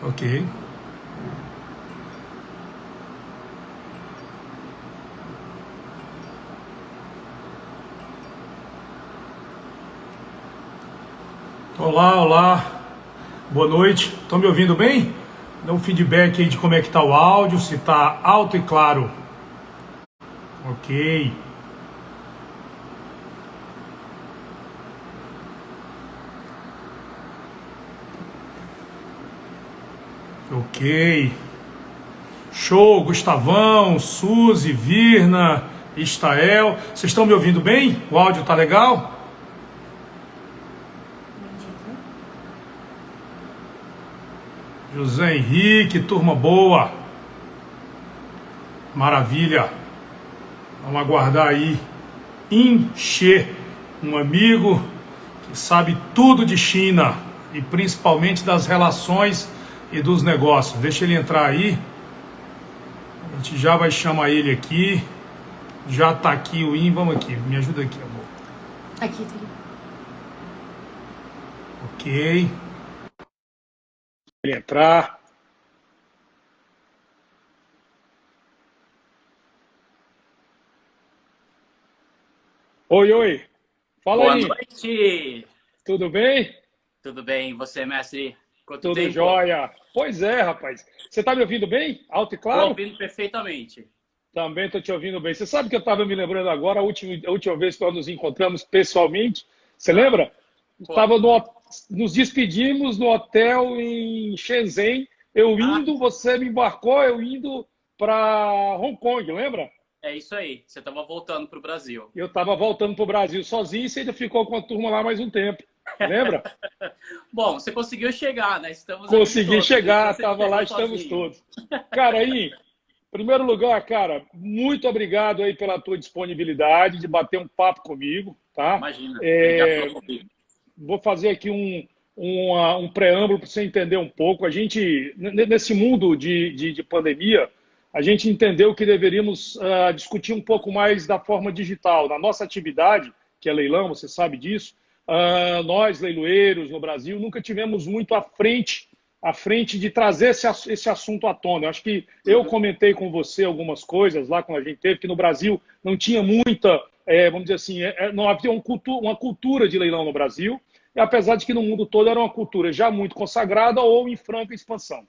Ok. Olá, olá. Boa noite. Estão me ouvindo bem? Dá um feedback aí de como é que está o áudio, se está alto e claro. Ok. Ok. Show, Gustavão, Suzy, Virna, Estael. Vocês estão me ouvindo bem? O áudio tá legal? José Henrique, turma boa. Maravilha. Vamos aguardar aí. Encher um amigo que sabe tudo de China e principalmente das relações e dos negócios. Deixa ele entrar aí. A gente já vai chamar ele aqui. Já tá aqui o IN. Vamos aqui. Me ajuda aqui, amor. Aqui, tá aqui. Ok. Ele entrar. Oi, oi. Fala Boa aí. noite! Tudo bem? Tudo bem? E você, mestre? Quanto Tudo tempo? jóia. Pois é, rapaz. Você tá me ouvindo bem? Alto e Estou claro? ouvindo perfeitamente. Também tô te ouvindo bem. Você sabe que eu estava me lembrando agora, a última vez que nós nos encontramos pessoalmente. Você Ah, lembra? quando? Nos despedimos no hotel em Shenzhen. Eu Ah, indo, você me embarcou, eu indo para Hong Kong, lembra? é isso aí. Você estava voltando para o Brasil. Eu estava voltando para o Brasil sozinho e você ainda ficou com a turma lá mais um tempo. Lembra? Bom, você conseguiu chegar, né? Estamos aqui Consegui todos. E chegar, você estava lá, chegou estamos sozinho. todos. Cara, aí, em primeiro lugar, cara, muito obrigado aí pela tua disponibilidade de bater um papo comigo, tá? Imagina. Obrigado pelo convite. Vou fazer aqui um preâmbulo para você entender um pouco. A gente, nesse mundo de pandemia, a gente entendeu que deveríamos discutir um pouco mais da forma digital. Na nossa atividade, que é leilão, você sabe disso, nós, leiloeiros no Brasil, nunca tivemos muito à frente de trazer esse assunto à tona. Eu acho que eu comentei com você algumas coisas lá quando a gente teve, que no Brasil não tinha muita, vamos dizer assim, não havia uma cultura de leilão no Brasil, e apesar de que no mundo todo era uma cultura já muito consagrada ou em franca expansão.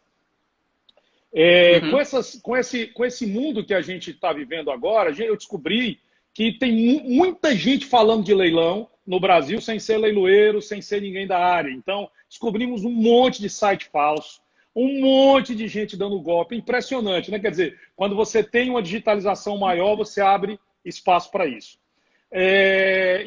Com, Uhum. esse mundo que a gente está vivendo agora, eu descobri que tem muita gente falando de leilão no Brasil sem ser leiloeiro, sem ser ninguém da área. Então, descobrimos um monte de site falso, um monte de gente dando golpe. Impressionante, né? Quer dizer, quando você tem uma digitalização maior, você abre espaço para isso.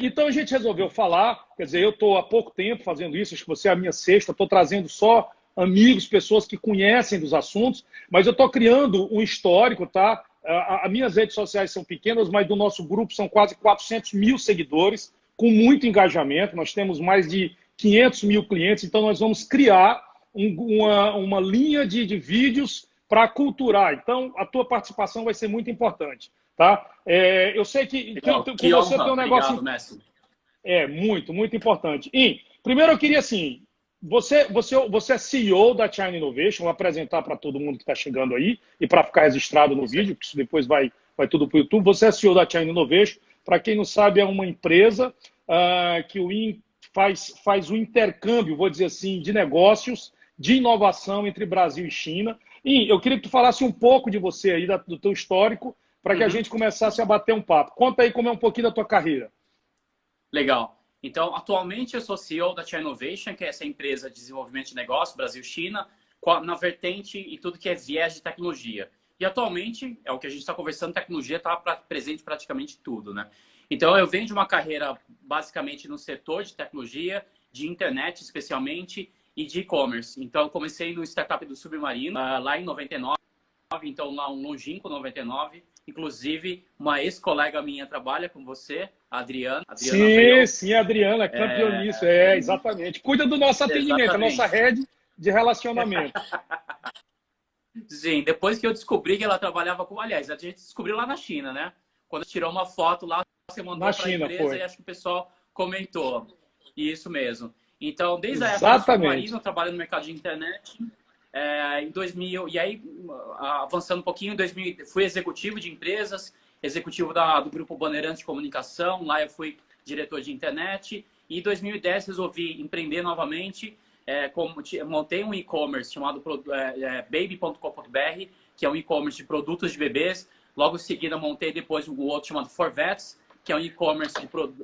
Então a gente resolveu falar, quer dizer, eu estou há pouco tempo fazendo isso, acho que você é a minha sexta, estou trazendo só amigos, pessoas que conhecem dos assuntos, mas eu estou criando um histórico, tá? As minhas redes sociais são pequenas, mas do nosso grupo são quase 400 mil seguidores, com muito engajamento, nós temos mais de 500 mil clientes, então nós vamos criar uma linha de vídeos para culturar. Então, a tua participação vai ser muito importante. Tá? Eu sei que Legal. com Que você honra. tem um negócio Obrigado, mestre. muito, muito importante. E, primeiro eu queria assim, você é CEO da China Innovation, vou apresentar para todo mundo que está chegando aí e para ficar registrado no Isso aí. vídeo, que isso depois vai tudo para o YouTube. Você é CEO da China Innovation, para quem não sabe, é uma empresa que o IN faz o intercâmbio, vou dizer assim, de negócios, de inovação entre Brasil e China. E eu queria que tu falasse um pouco de você aí, do teu histórico, para que a Uhum. gente começasse a bater um papo. Conta aí como é um pouquinho da tua carreira. Legal. Então, atualmente eu sou CEO da China Innovation, que é essa empresa de desenvolvimento de negócio Brasil-China, na vertente e tudo que é viés de tecnologia. E atualmente, é o que a gente está conversando, tecnologia está presente em praticamente tudo, né? Então, eu venho de uma carreira basicamente no setor de tecnologia, de internet especialmente, e de e-commerce. Então, eu comecei no startup do Submarino, lá em 99, então lá um longínquo 99. Inclusive, uma ex-colega minha trabalha com você, a Adriana Sim, Abreu. sim, Adriana, é campeã nisso, exatamente. Cuida do nosso atendimento, a nossa Exatamente. rede de relacionamento. Sim, depois que eu descobri que ela trabalhava com... Aliás, a gente descobriu lá na China, né? Quando tirou uma foto lá, você Na mandou para a China, empresa e foi. acho que o pessoal comentou. Isso mesmo. Então, desde a época do Exatamente. Submarino, eu trabalho no mercado de internet. Em 2000, e aí, avançando um pouquinho, em 2000, fui executivo de empresas, executivo do Grupo Bandeirantes de Comunicação, lá eu fui diretor de internet, e em 2010 resolvi empreender novamente, montei um e-commerce chamado baby.com.br, que é um e-commerce de produtos de bebês. Logo em seguida, montei depois um outro chamado Forvets, que é um e-commerce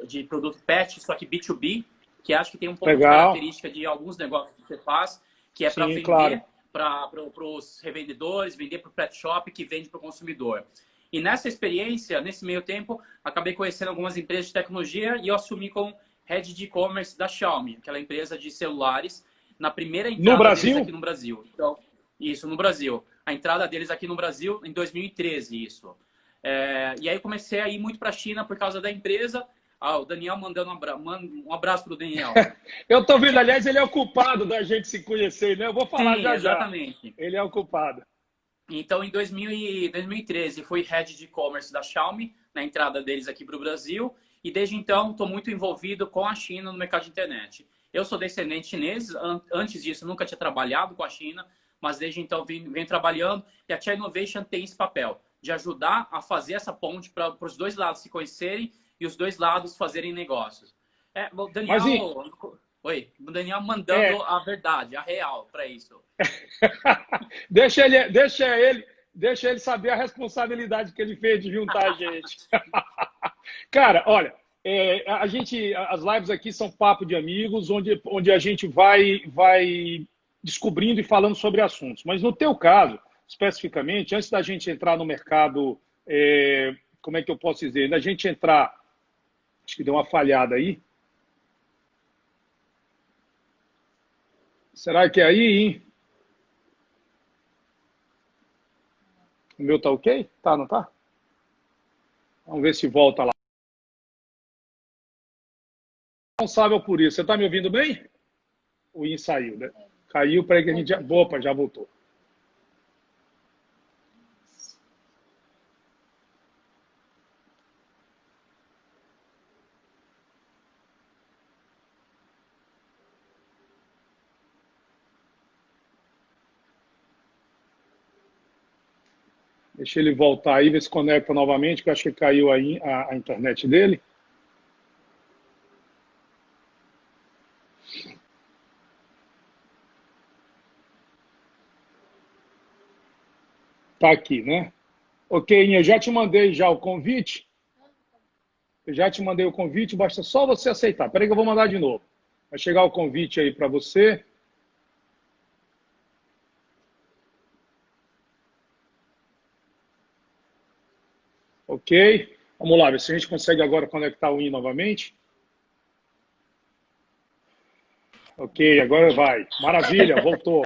de produto pet, só que B2B, que acho que tem um pouco de Legal. característica de alguns negócios que você faz, que é para Sim, vender claro. para os revendedores, vender para o pet shop, que vende para o consumidor. E nessa experiência, nesse meio tempo, acabei conhecendo algumas empresas de tecnologia e eu assumi como head de e-commerce da Xiaomi, aquela empresa de celulares, na primeira No entrada deles Brasil? aqui no Brasil. Então, isso, no Brasil. A entrada deles aqui no Brasil em 2013, isso. E aí comecei a ir muito para a China por causa da empresa. O Daniel mandando um abraço para o Daniel. Eu tô vendo, aliás, ele é o culpado da gente se conhecer, né? Eu vou falar Sim, já já. exatamente. Ele é o culpado. Então, em 2013, fui head de e-commerce da Xiaomi, na entrada deles aqui para o Brasil. E desde então, estou muito envolvido com a China no mercado de internet. Eu sou descendente chinês. Antes disso, nunca tinha trabalhado com a China. Mas desde então, venho trabalhando. E a China Innovation tem esse papel de ajudar a fazer essa ponte para os dois lados se conhecerem e os dois lados fazerem negócios. O Daniel... Oi, o Daniel mandando a verdade, a real para isso. deixa ele saber a responsabilidade que ele fez de juntar a gente. Cara, olha, as lives aqui são papo de amigos, onde a gente vai descobrindo e falando sobre assuntos. Mas no teu caso, especificamente, antes da gente entrar no mercado, como é que eu posso dizer? Da gente entrar, acho que deu uma falhada aí. Será que é aí, hein? O meu tá ok? Tá, não tá? Vamos ver se volta lá. Responsável por isso. Você está me ouvindo bem? O IN saiu, né? Caiu, para que a gente já... Opa, já voltou. Deixa ele voltar aí, ver se conecta novamente, que eu acho que caiu aí a internet dele. Tá aqui, né? Ok, Inha, eu já te mandei já o convite. Eu já te mandei o convite, basta só você aceitar. Espera aí que eu vou mandar de novo. Vai chegar o convite aí para você. Ok. Vamos lá, ver se a gente consegue agora conectar o IN novamente. Ok, agora vai. Maravilha, voltou.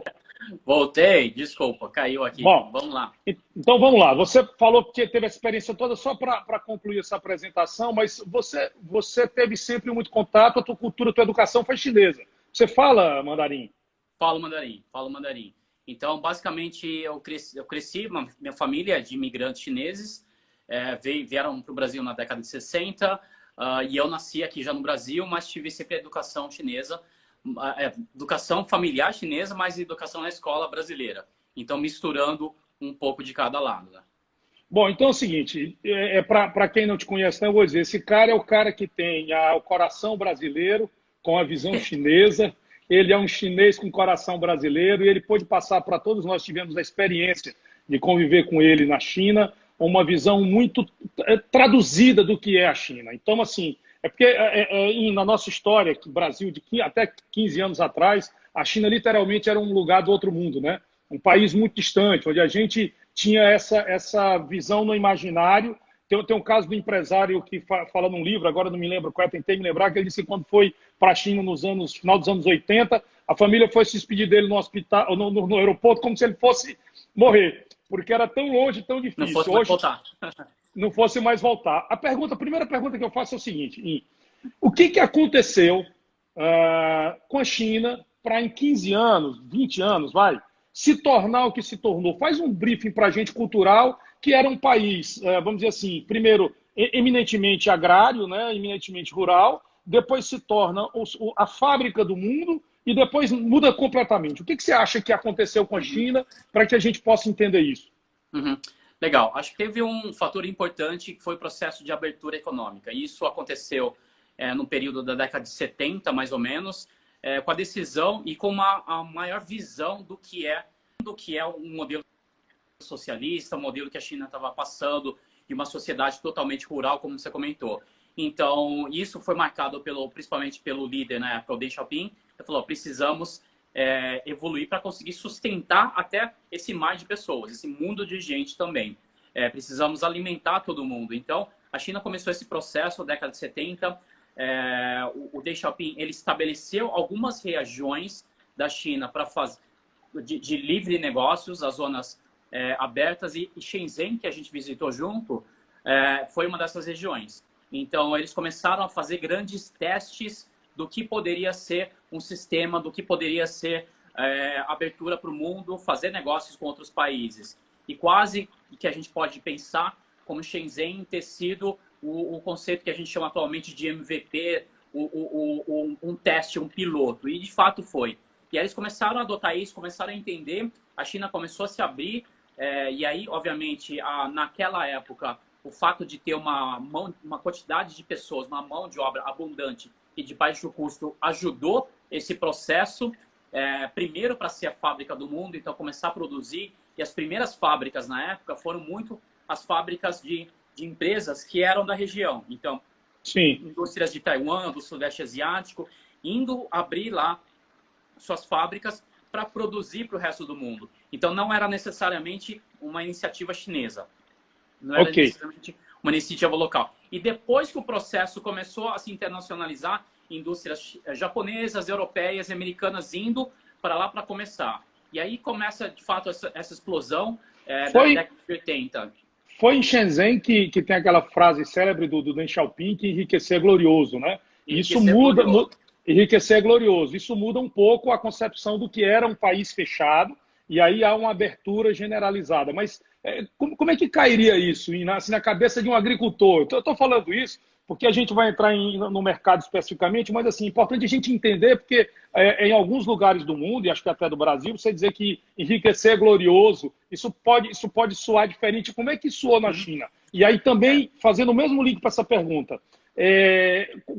Voltei, desculpa, caiu aqui. Bom, vamos lá. Então vamos lá. Você falou que teve essa experiência toda só para concluir essa apresentação, mas você teve sempre muito contato, a tua cultura, a tua educação foi chinesa. Você fala mandarim? Falo mandarim, falo mandarim. Então, basicamente, eu cresci minha família é de imigrantes chineses, vieram para o Brasil na década de 60, e eu nasci aqui já no Brasil, mas tive sempre a educação chinesa, educação familiar chinesa, mas educação na escola brasileira. Então, misturando um pouco de cada lado. Né? Bom, então é o seguinte, para quem não te conhece, eu vou dizer, esse cara é o cara que tem o coração brasileiro com a visão chinesa, ele é um chinês com coração brasileiro e ele pôde passar para todos nós, tivemos a experiência de conviver com ele na China, uma visão muito traduzida do que é a China. Então, assim, porque na nossa história, que o Brasil, até 15 anos atrás, a China literalmente era um lugar do outro mundo, né? Um país muito distante, onde a gente tinha essa visão no imaginário. Tem um caso do empresário que fala num livro, agora não me lembro qual tentei me lembrar, que ele disse que quando foi para a China final dos anos 80, a família foi se despedir dele no hospital, no aeroporto, como se ele fosse morrer, porque era tão longe, tão difícil. Não fosse mais voltar. Não fosse mais voltar. A primeira pergunta que eu faço é o seguinte, o que aconteceu com a China para em 15 anos, 20 anos, se tornar o que se tornou? Faz um briefing para a gente cultural, que era um país, vamos dizer assim, primeiro, eminentemente agrário, né, eminentemente rural, depois se torna a fábrica do mundo e depois muda completamente. O que você acha que aconteceu com a China para que a gente possa entender isso? Uhum. Legal. Acho que teve um fator importante que foi o processo de abertura econômica. Isso aconteceu no período da década de 70, mais ou menos, com a decisão e com a maior visão do que é um modelo socialista, um modelo que a China estava passando de uma sociedade totalmente rural, como você comentou. Então, isso foi marcado principalmente pelo líder na época, o Deng Xiaoping. Ele falou, precisamos evoluir para conseguir sustentar até esse mar de pessoas, esse mundo de gente também. Precisamos alimentar todo mundo. Então, a China começou esse processo na década de 70. O Deng Xiaoping ele estabeleceu algumas regiões da China para fazer de livre negócios, as zonas abertas, e Shenzhen, que a gente visitou junto, foi uma dessas regiões. Então, eles começaram a fazer grandes testes do que poderia ser um sistema, do que poderia ser abertura para o mundo, fazer negócios com outros países. E quase que a gente pode pensar como Shenzhen ter sido o conceito que a gente chama atualmente de MVP, um teste, um piloto. E, de fato, foi. E aí eles começaram a adotar isso, começaram a entender, a China começou a se abrir, e aí, obviamente, naquela época, o fato de ter uma quantidade de pessoas, uma mão de obra abundante e de baixo custo ajudou esse processo, primeiro para ser a fábrica do mundo, então começar a produzir, e as primeiras fábricas na época foram muito as fábricas de empresas que eram da região. Então, sim, indústrias de Taiwan, do Sudeste Asiático, indo abrir lá suas fábricas para produzir para o resto do mundo. Então, não era necessariamente uma iniciativa chinesa. Não era necessariamente uma iniciativa local. E depois que o processo começou a se internacionalizar, indústrias japonesas, europeias e americanas indo para lá para começar. E aí começa, de fato, essa explosão da década de 80. Foi em Shenzhen que tem aquela frase célebre do Deng Xiaoping, que enriquecer é glorioso, né? Isso muda... Enriquecer é glorioso. Isso muda um pouco a concepção do que era um país fechado, e aí há uma abertura generalizada. Mas como é que cairia isso assim, na cabeça de um agricultor? Eu estou falando isso porque a gente vai entrar no mercado especificamente, mas assim, é importante a gente entender, porque em alguns lugares do mundo, e acho que até do Brasil, você dizer que enriquecer é glorioso, isso pode soar diferente. Como é que soou na China? E aí também, fazendo o mesmo link para essa pergunta,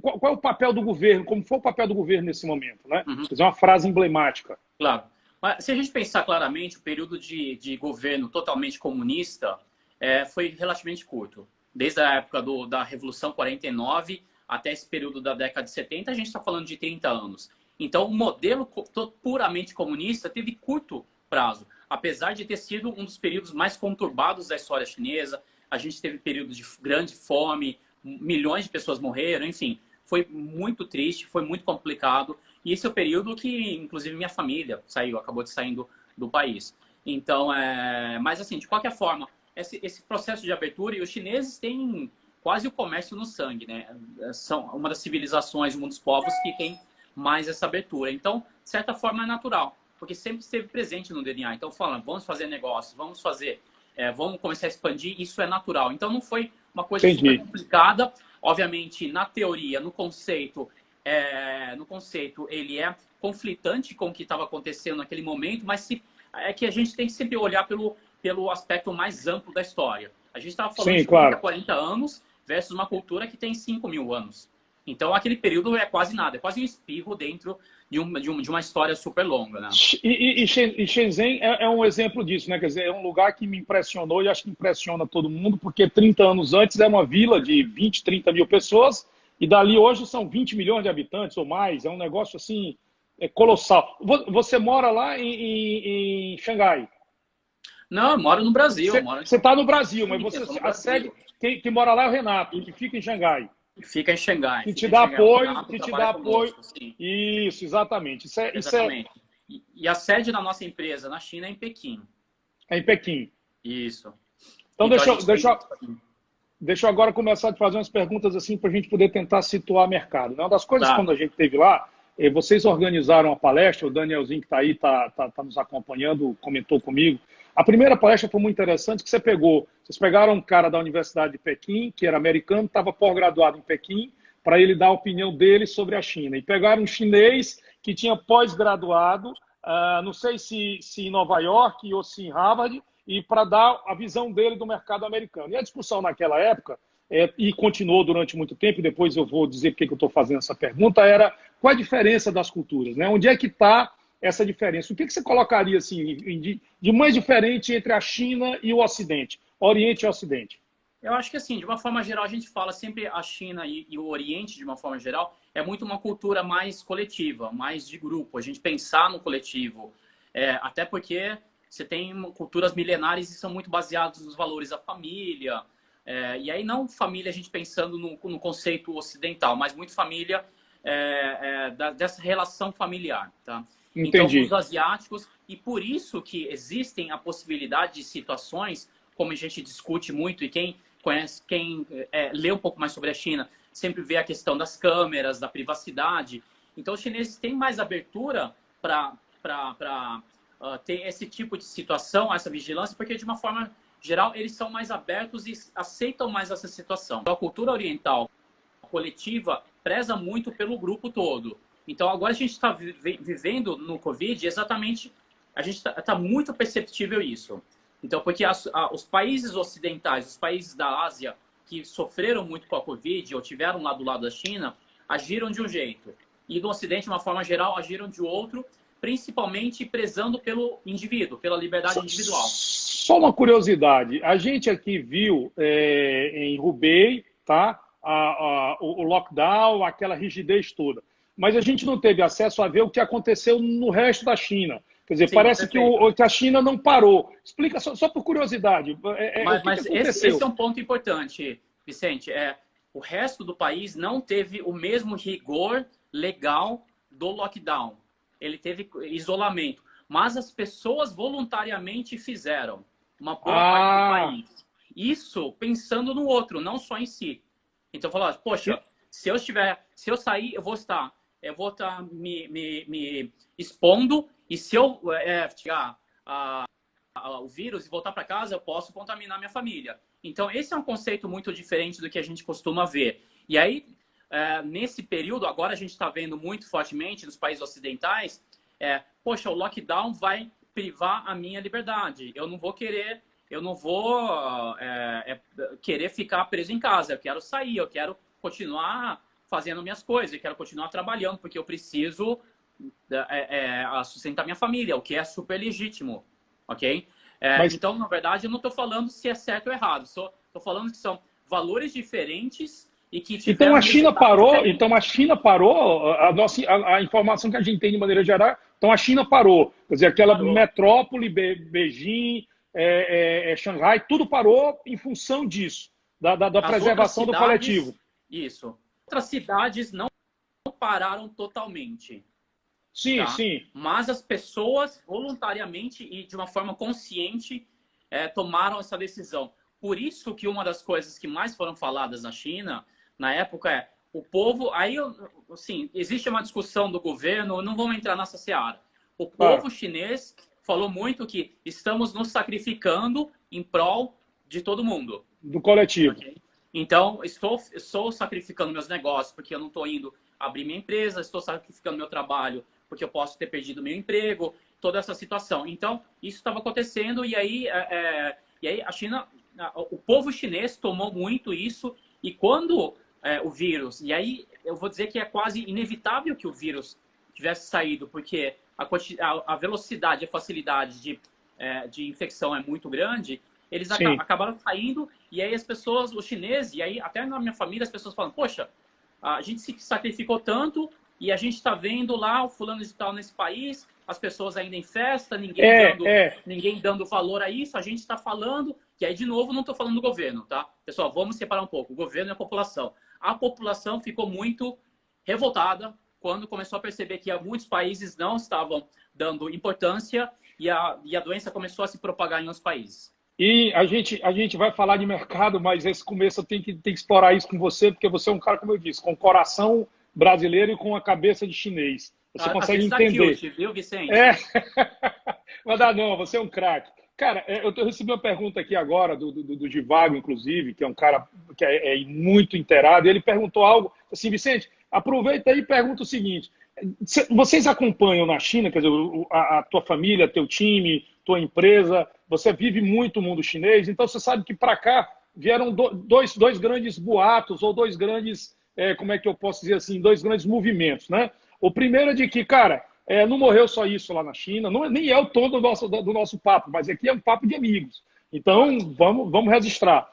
qual é o papel do governo? Como foi o papel do governo nesse momento, né? Quer dizer, uma frase emblemática. Claro. Mas se a gente pensar claramente, o período de governo totalmente comunista foi relativamente curto. Desde a época da Revolução 49 até esse período da década de 70, a gente está falando de 30 anos. Então, o modelo puramente comunista teve curto prazo. Apesar de ter sido um dos períodos mais conturbados da história chinesa, a gente teve períodos de grande fome, milhões de pessoas morreram, enfim, foi muito triste, foi muito complicado. E esse é o período que, inclusive, minha família acabou de sair do país. Então, mas assim, de qualquer forma, esse processo de abertura, e os chineses têm quase o comércio no sangue, né? São uma das civilizações, um dos povos que tem mais essa abertura. Então, de certa forma, é natural, porque sempre esteve presente no DNA. Então, falando, vamos fazer negócios, vamos começar a expandir, isso é natural. Então, não foi uma coisa super complicada. Obviamente, na teoria, no conceito, ele é conflitante com o que estava acontecendo naquele momento, mas é que a gente tem que sempre olhar pelo aspecto mais amplo da história. A gente estava falando de 40 anos versus uma cultura que tem 5.000 anos. Então, aquele período é quase nada, é quase um espirro dentro de uma história super longa, né? E Shenzhen é um exemplo disso, né? Quer dizer, é um lugar que me impressionou e acho que impressiona todo mundo, porque 30 anos antes era uma vila de 20, 30 mil pessoas, e dali hoje são 20 milhões de habitantes ou mais. É um negócio assim, colossal. Você mora lá em Xangai? Não, eu moro no Brasil. Você está no Brasil, mas a sede, quem mora lá é o Renato, que fica em Xangai. Fica em Xangai. Que te dá apoio, Isso, exatamente. Exatamente. E a sede da nossa empresa na China é em Pequim. É em Pequim. Isso. Então deixa eu agora começar a te fazer umas perguntas assim para a gente poder tentar situar o mercado. Uma das coisas, quando a gente esteve lá, vocês organizaram a palestra, o Danielzinho que está aí, está nos acompanhando, comentou comigo. A primeira palestra foi muito interessante, que vocês pegaram um cara da Universidade de Pequim, que era americano, estava pós-graduado em Pequim, para ele dar a opinião dele sobre a China. E pegaram um chinês que tinha pós-graduado, não sei se em Nova York ou se em Harvard, e para dar a visão dele do mercado americano. E a discussão naquela época, e continuou durante muito tempo, e depois eu vou dizer por que eu estou fazendo essa pergunta, era qual a diferença das culturas, né? Onde é que está essa diferença? O que você colocaria assim, de mais diferente entre a China e o Ocidente, Oriente e Ocidente? Eu acho que, assim, de uma forma geral, a gente fala sempre a China e o Oriente, de uma forma geral, é muito uma cultura mais coletiva, mais de grupo. A gente pensar no coletivo, até porque você tem culturas milenares e são muito baseadas nos valores da família. E aí não família a gente pensando no conceito ocidental, mas muito família dessa relação familiar, tá? Entendi. Então, os asiáticos, e por isso que existem a possibilidade de situações, como a gente discute muito, e quem conhece, quem lê um pouco mais sobre a China, sempre vê a questão das câmeras, da privacidade. Então, os chineses têm mais abertura para ter esse tipo de situação, essa vigilância, porque, de uma forma geral, eles são mais abertos e aceitam mais essa situação. Então, a cultura oriental coletiva preza muito pelo grupo todo. Então, agora a gente está vivendo no Covid exatamente, a gente está muito perceptível isso. Então, porque os países ocidentais, os países da Ásia, que sofreram muito com a Covid ou tiveram lá do lado da China, agiram de um jeito. E no Ocidente, de uma forma geral, agiram de outro, principalmente prezando pelo indivíduo, pela liberdade individual. Só uma curiosidade. A gente aqui viu em Hubei, tá? O lockdown, aquela rigidez toda. Mas a gente não teve acesso a ver o que aconteceu no resto da China. Quer dizer, sim, parece que a China não parou. Explica só por curiosidade. Mas esse é um ponto importante, Vicente. O resto do país não teve o mesmo rigor legal do lockdown. Ele teve isolamento. Mas as pessoas voluntariamente fizeram uma boa parte do país. Isso pensando no outro, não só em si. Então, falar, poxa, se eu sair, eu vou estar me expondo, e se eu tirar o vírus e voltar para casa, eu posso contaminar minha família. Então, esse é um conceito muito diferente do que a gente costuma ver. E aí, nesse período, agora a gente está vendo muito fortemente nos países ocidentais, poxa, o lockdown vai privar a minha liberdade. Eu não vou querer ficar preso em casa. Eu quero sair, eu quero continuar fazendo minhas coisas, eu quero continuar trabalhando, porque eu preciso sustentar minha família, o que é super legítimo, ok? Então, na verdade, eu não estou falando se é certo ou errado, estou falando que são valores diferentes e que então a China parou, a informação que a gente tem de maneira geral, então a China parou, quer dizer, aquela metrópole, Beijing, Xangai, tudo parou em função disso, da preservação do coletivo. Isso. Outras cidades não pararam totalmente. Sim, tá? sim. Mas as pessoas voluntariamente e de uma forma consciente tomaram essa decisão. Por isso que uma das coisas que mais foram faladas na China, na época, o povo... Aí, assim, existe uma discussão do governo, não vamos entrar nessa seara. O povo chinês falou muito que estamos nos sacrificando em prol de todo mundo. Do coletivo. Okay? Então, estou sacrificando meus negócios porque eu não estou indo abrir minha empresa, estou sacrificando meu trabalho porque eu posso ter perdido meu emprego, toda essa situação. Então, isso estava acontecendo e aí a China, o povo chinês tomou muito isso e quando o vírus, e aí eu vou dizer que é quase inevitável que o vírus tivesse saído, porque a velocidade, a facilidade de infecção é muito grande, eles acabaram saindo, e aí as pessoas, os chineses, e aí até na minha família as pessoas falam, poxa, a gente se sacrificou tanto e a gente está vendo lá o fulano de tal nesse país, as pessoas ainda em festa, ninguém dando valor a isso, a gente está falando, e aí de novo não estou falando do governo, tá? Pessoal, vamos separar um pouco, o governo e a população. A população ficou muito revoltada quando começou a perceber que muitos países não estavam dando importância e a doença começou a se propagar em outros países. E a gente vai falar de mercado, mas esse começo eu tenho que explorar isso com você, porque você é um cara, como eu disse, com coração brasileiro e com a cabeça de chinês. Você consegue entender. Cute, viu, Vicente? Mas não, você é um craque. Cara, eu recebi uma pergunta aqui agora do Givago, inclusive, que é um cara que é muito inteirado, e ele perguntou algo assim, Vicente, aproveita aí e pergunta o seguinte, Vocês acompanham na China, quer dizer, a tua família, teu time, tua empresa, você vive muito o mundo chinês, então você sabe que para cá vieram dois grandes boatos, ou dois grandes, como é que eu posso dizer assim, dois grandes movimentos, né? O primeiro é de que, cara, não morreu só isso lá na China, não, nem é o tom do nosso papo, mas aqui é um papo de amigos. Então, vamos registrar.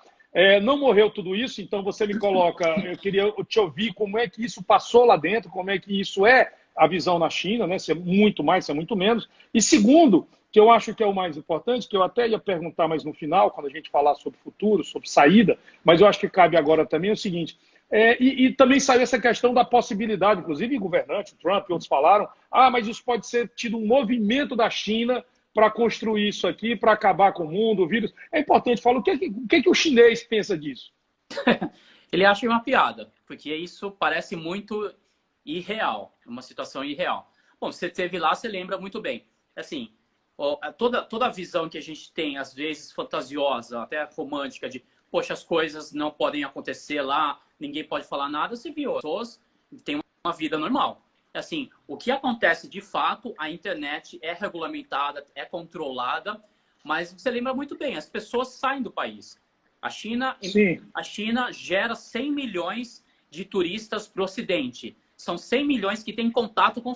Não morreu tudo isso, então você me coloca, eu queria te ouvir como é que isso passou lá dentro, como é que isso é a visão na China, né? Se é muito mais, se é muito menos. E segundo, que eu acho que é o mais importante, que eu até ia perguntar mais no final, quando a gente falar sobre futuro, sobre saída, mas eu acho que cabe agora também, é o seguinte, e também saiu essa questão da possibilidade, inclusive governantes, Trump e outros falaram, mas isso pode ser tido um movimento da China para construir isso aqui, para acabar com o mundo, o vírus. É importante falar o que o chinês pensa disso. Ele acha uma piada, porque isso parece muito irreal, uma situação irreal. Bom, você esteve lá, você lembra muito bem. Assim, toda a visão que a gente tem, às vezes fantasiosa, até romântica, de, poxa, as coisas não podem acontecer lá, ninguém pode falar nada, se viu. As pessoas têm uma vida normal. Assim, o que acontece de fato, a internet é regulamentada, é controlada, mas você lembra muito bem, as pessoas saem do país. A China gera 100 milhões de turistas para o Ocidente. São 100 milhões que têm contato com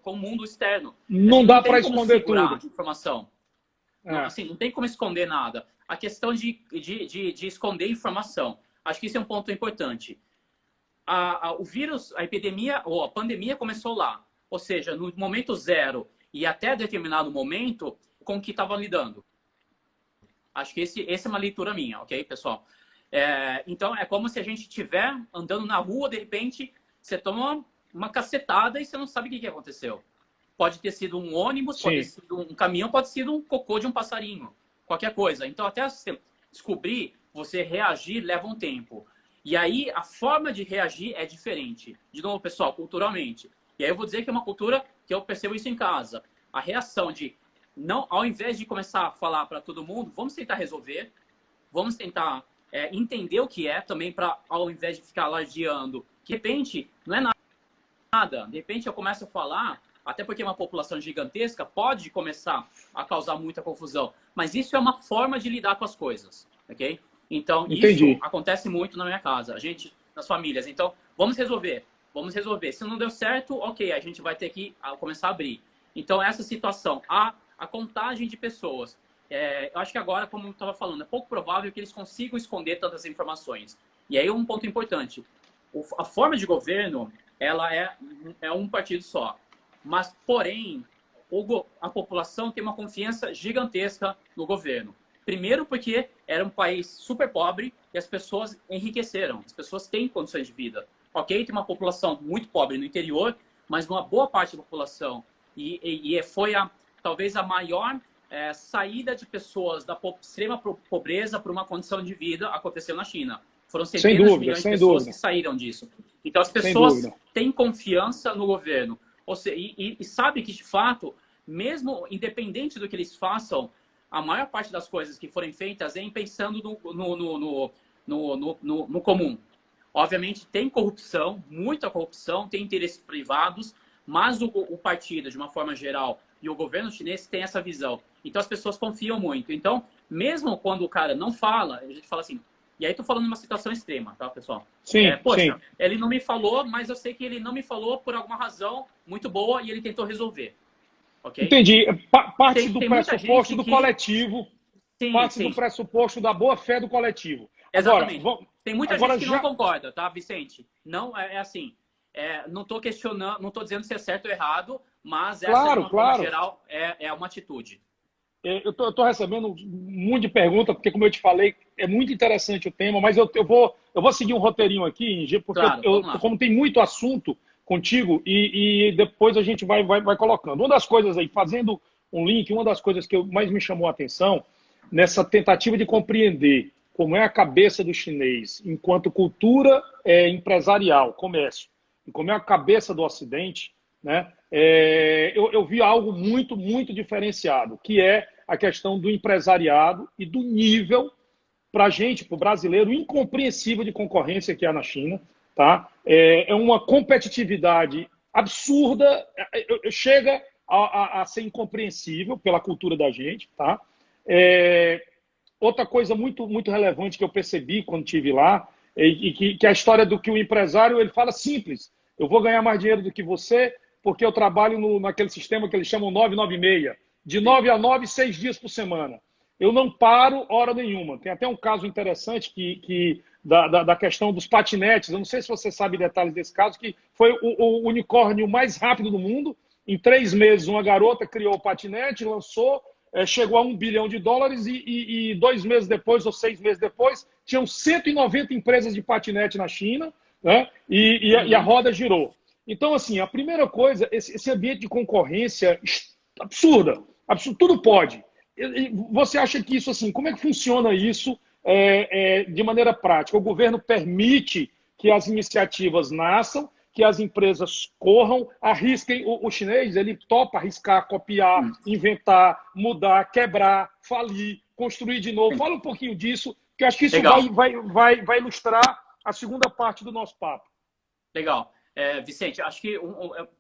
o mundo externo. Não assim, dá para esconder tudo. Informação. Não, assim, não tem como esconder nada. A questão de esconder informação. Acho que isso é um ponto importante. O vírus, a epidemia ou a pandemia começou lá. Ou seja, no momento zero e até determinado momento, com o que estavam lidando. Acho que essa é uma leitura minha, ok, pessoal? Então, é como se a gente estiver andando na rua, de repente, você toma uma cacetada e você não sabe o que aconteceu. Pode ter sido um ônibus, pode ter sido um caminhão, pode ter sido um cocô de um passarinho. Qualquer coisa. Então, até você descobrir, você reagir, leva um tempo. E aí, a forma de reagir é diferente. De novo, pessoal, culturalmente. E aí eu vou dizer que é uma cultura que eu percebo isso em casa. A reação de, não, ao invés de começar a falar para todo mundo, vamos tentar resolver, vamos tentar entender o que é também, para ao invés de ficar alardeando, que de repente não é nada. De repente eu começo a falar, até porque uma população gigantesca pode começar a causar muita confusão. Mas isso é uma forma de lidar com as coisas, ok? Então, Entendi. isso acontece muito na minha casa, nas famílias. Então, vamos resolver. Se não deu certo, ok, a gente vai ter que começar a abrir. Então, essa situação, a contagem de pessoas. Eu acho que agora, como eu estava falando, é pouco provável que eles consigam esconder tantas informações. E aí, um ponto importante. A forma de governo, ela é um partido só. Mas, porém, a população tem uma confiança gigantesca no governo. Primeiro porque era um país super pobre e as pessoas enriqueceram. As pessoas têm condições de vida. Ok, tem uma população muito pobre no interior, mas uma boa parte da população. E foi talvez a maior saída de pessoas da extrema pobreza para uma condição de vida aconteceu na China. Foram centenas de milhões de pessoas que saíram disso. Então as pessoas têm confiança no governo. Ou seja, e sabe que, de fato, mesmo independente do que eles façam, a maior parte das coisas que forem feitas é pensando no comum. Obviamente, tem corrupção, muita corrupção, tem interesses privados, mas o partido, de uma forma geral, e o governo chinês tem essa visão. Então, as pessoas confiam muito. Então, mesmo quando o cara não fala, a gente fala assim... E aí, estou falando de uma situação extrema, tá, pessoal? Sim, poxa, ele não me falou, mas eu sei que ele não me falou por alguma razão muito boa e ele tentou resolver. Okay? Entendi. Parte do pressuposto do coletivo. Parte do pressuposto da boa-fé do coletivo. Exatamente. Agora, tem muita gente que não concorda, tá, Vicente? Não é assim. Não estou questionando, não estou dizendo se é certo ou errado, mas essa, de uma forma geral, é uma atitude. Eu estou recebendo um monte de perguntas, porque, como eu te falei, é muito interessante o tema, mas eu vou seguir um roteirinho aqui, Inge, porque como tem muito assunto contigo, e depois a gente vai colocando. Uma das coisas aí, fazendo um link, uma das coisas que mais me chamou a atenção, nessa tentativa de compreender como é a cabeça do chinês enquanto cultura empresarial, comércio, e como é a cabeça do Ocidente, né? Eu vi algo muito, muito diferenciado, que é a questão do empresariado e do nível, para a gente, para o brasileiro, incompreensível de concorrência que há na China. Tá? É uma competitividade absurda, chega a ser incompreensível pela cultura da gente, tá? Outra coisa muito relevante que eu percebi quando estive lá, que é a história do que o empresário ele fala simples. Eu vou ganhar mais dinheiro do que você porque eu trabalho naquele sistema que eles chamam 996. De 9 a 9, 6 dias por semana. Eu não paro hora nenhuma. Tem até um caso interessante da questão dos patinetes. Eu não sei se você sabe detalhes desse caso, que foi o unicórnio mais rápido do mundo. Em 3 meses, uma garota criou o patinete, lançou, chegou a $1 bilhão e 2 meses depois, ou 6 meses depois, tinham 190 empresas de patinete na China, né? E a roda girou. Então, assim, a primeira coisa, esse ambiente de concorrência absurda, tudo pode. Você acha que isso, assim, como é que funciona isso de maneira prática? O governo permite que as iniciativas nasçam, que as empresas corram, arrisquem. O chinês, ele topa arriscar, copiar, inventar, mudar, quebrar, falir, construir de novo. Fala um pouquinho disso, que eu acho que isso vai ilustrar a segunda parte do nosso papo. Legal. Vicente, acho que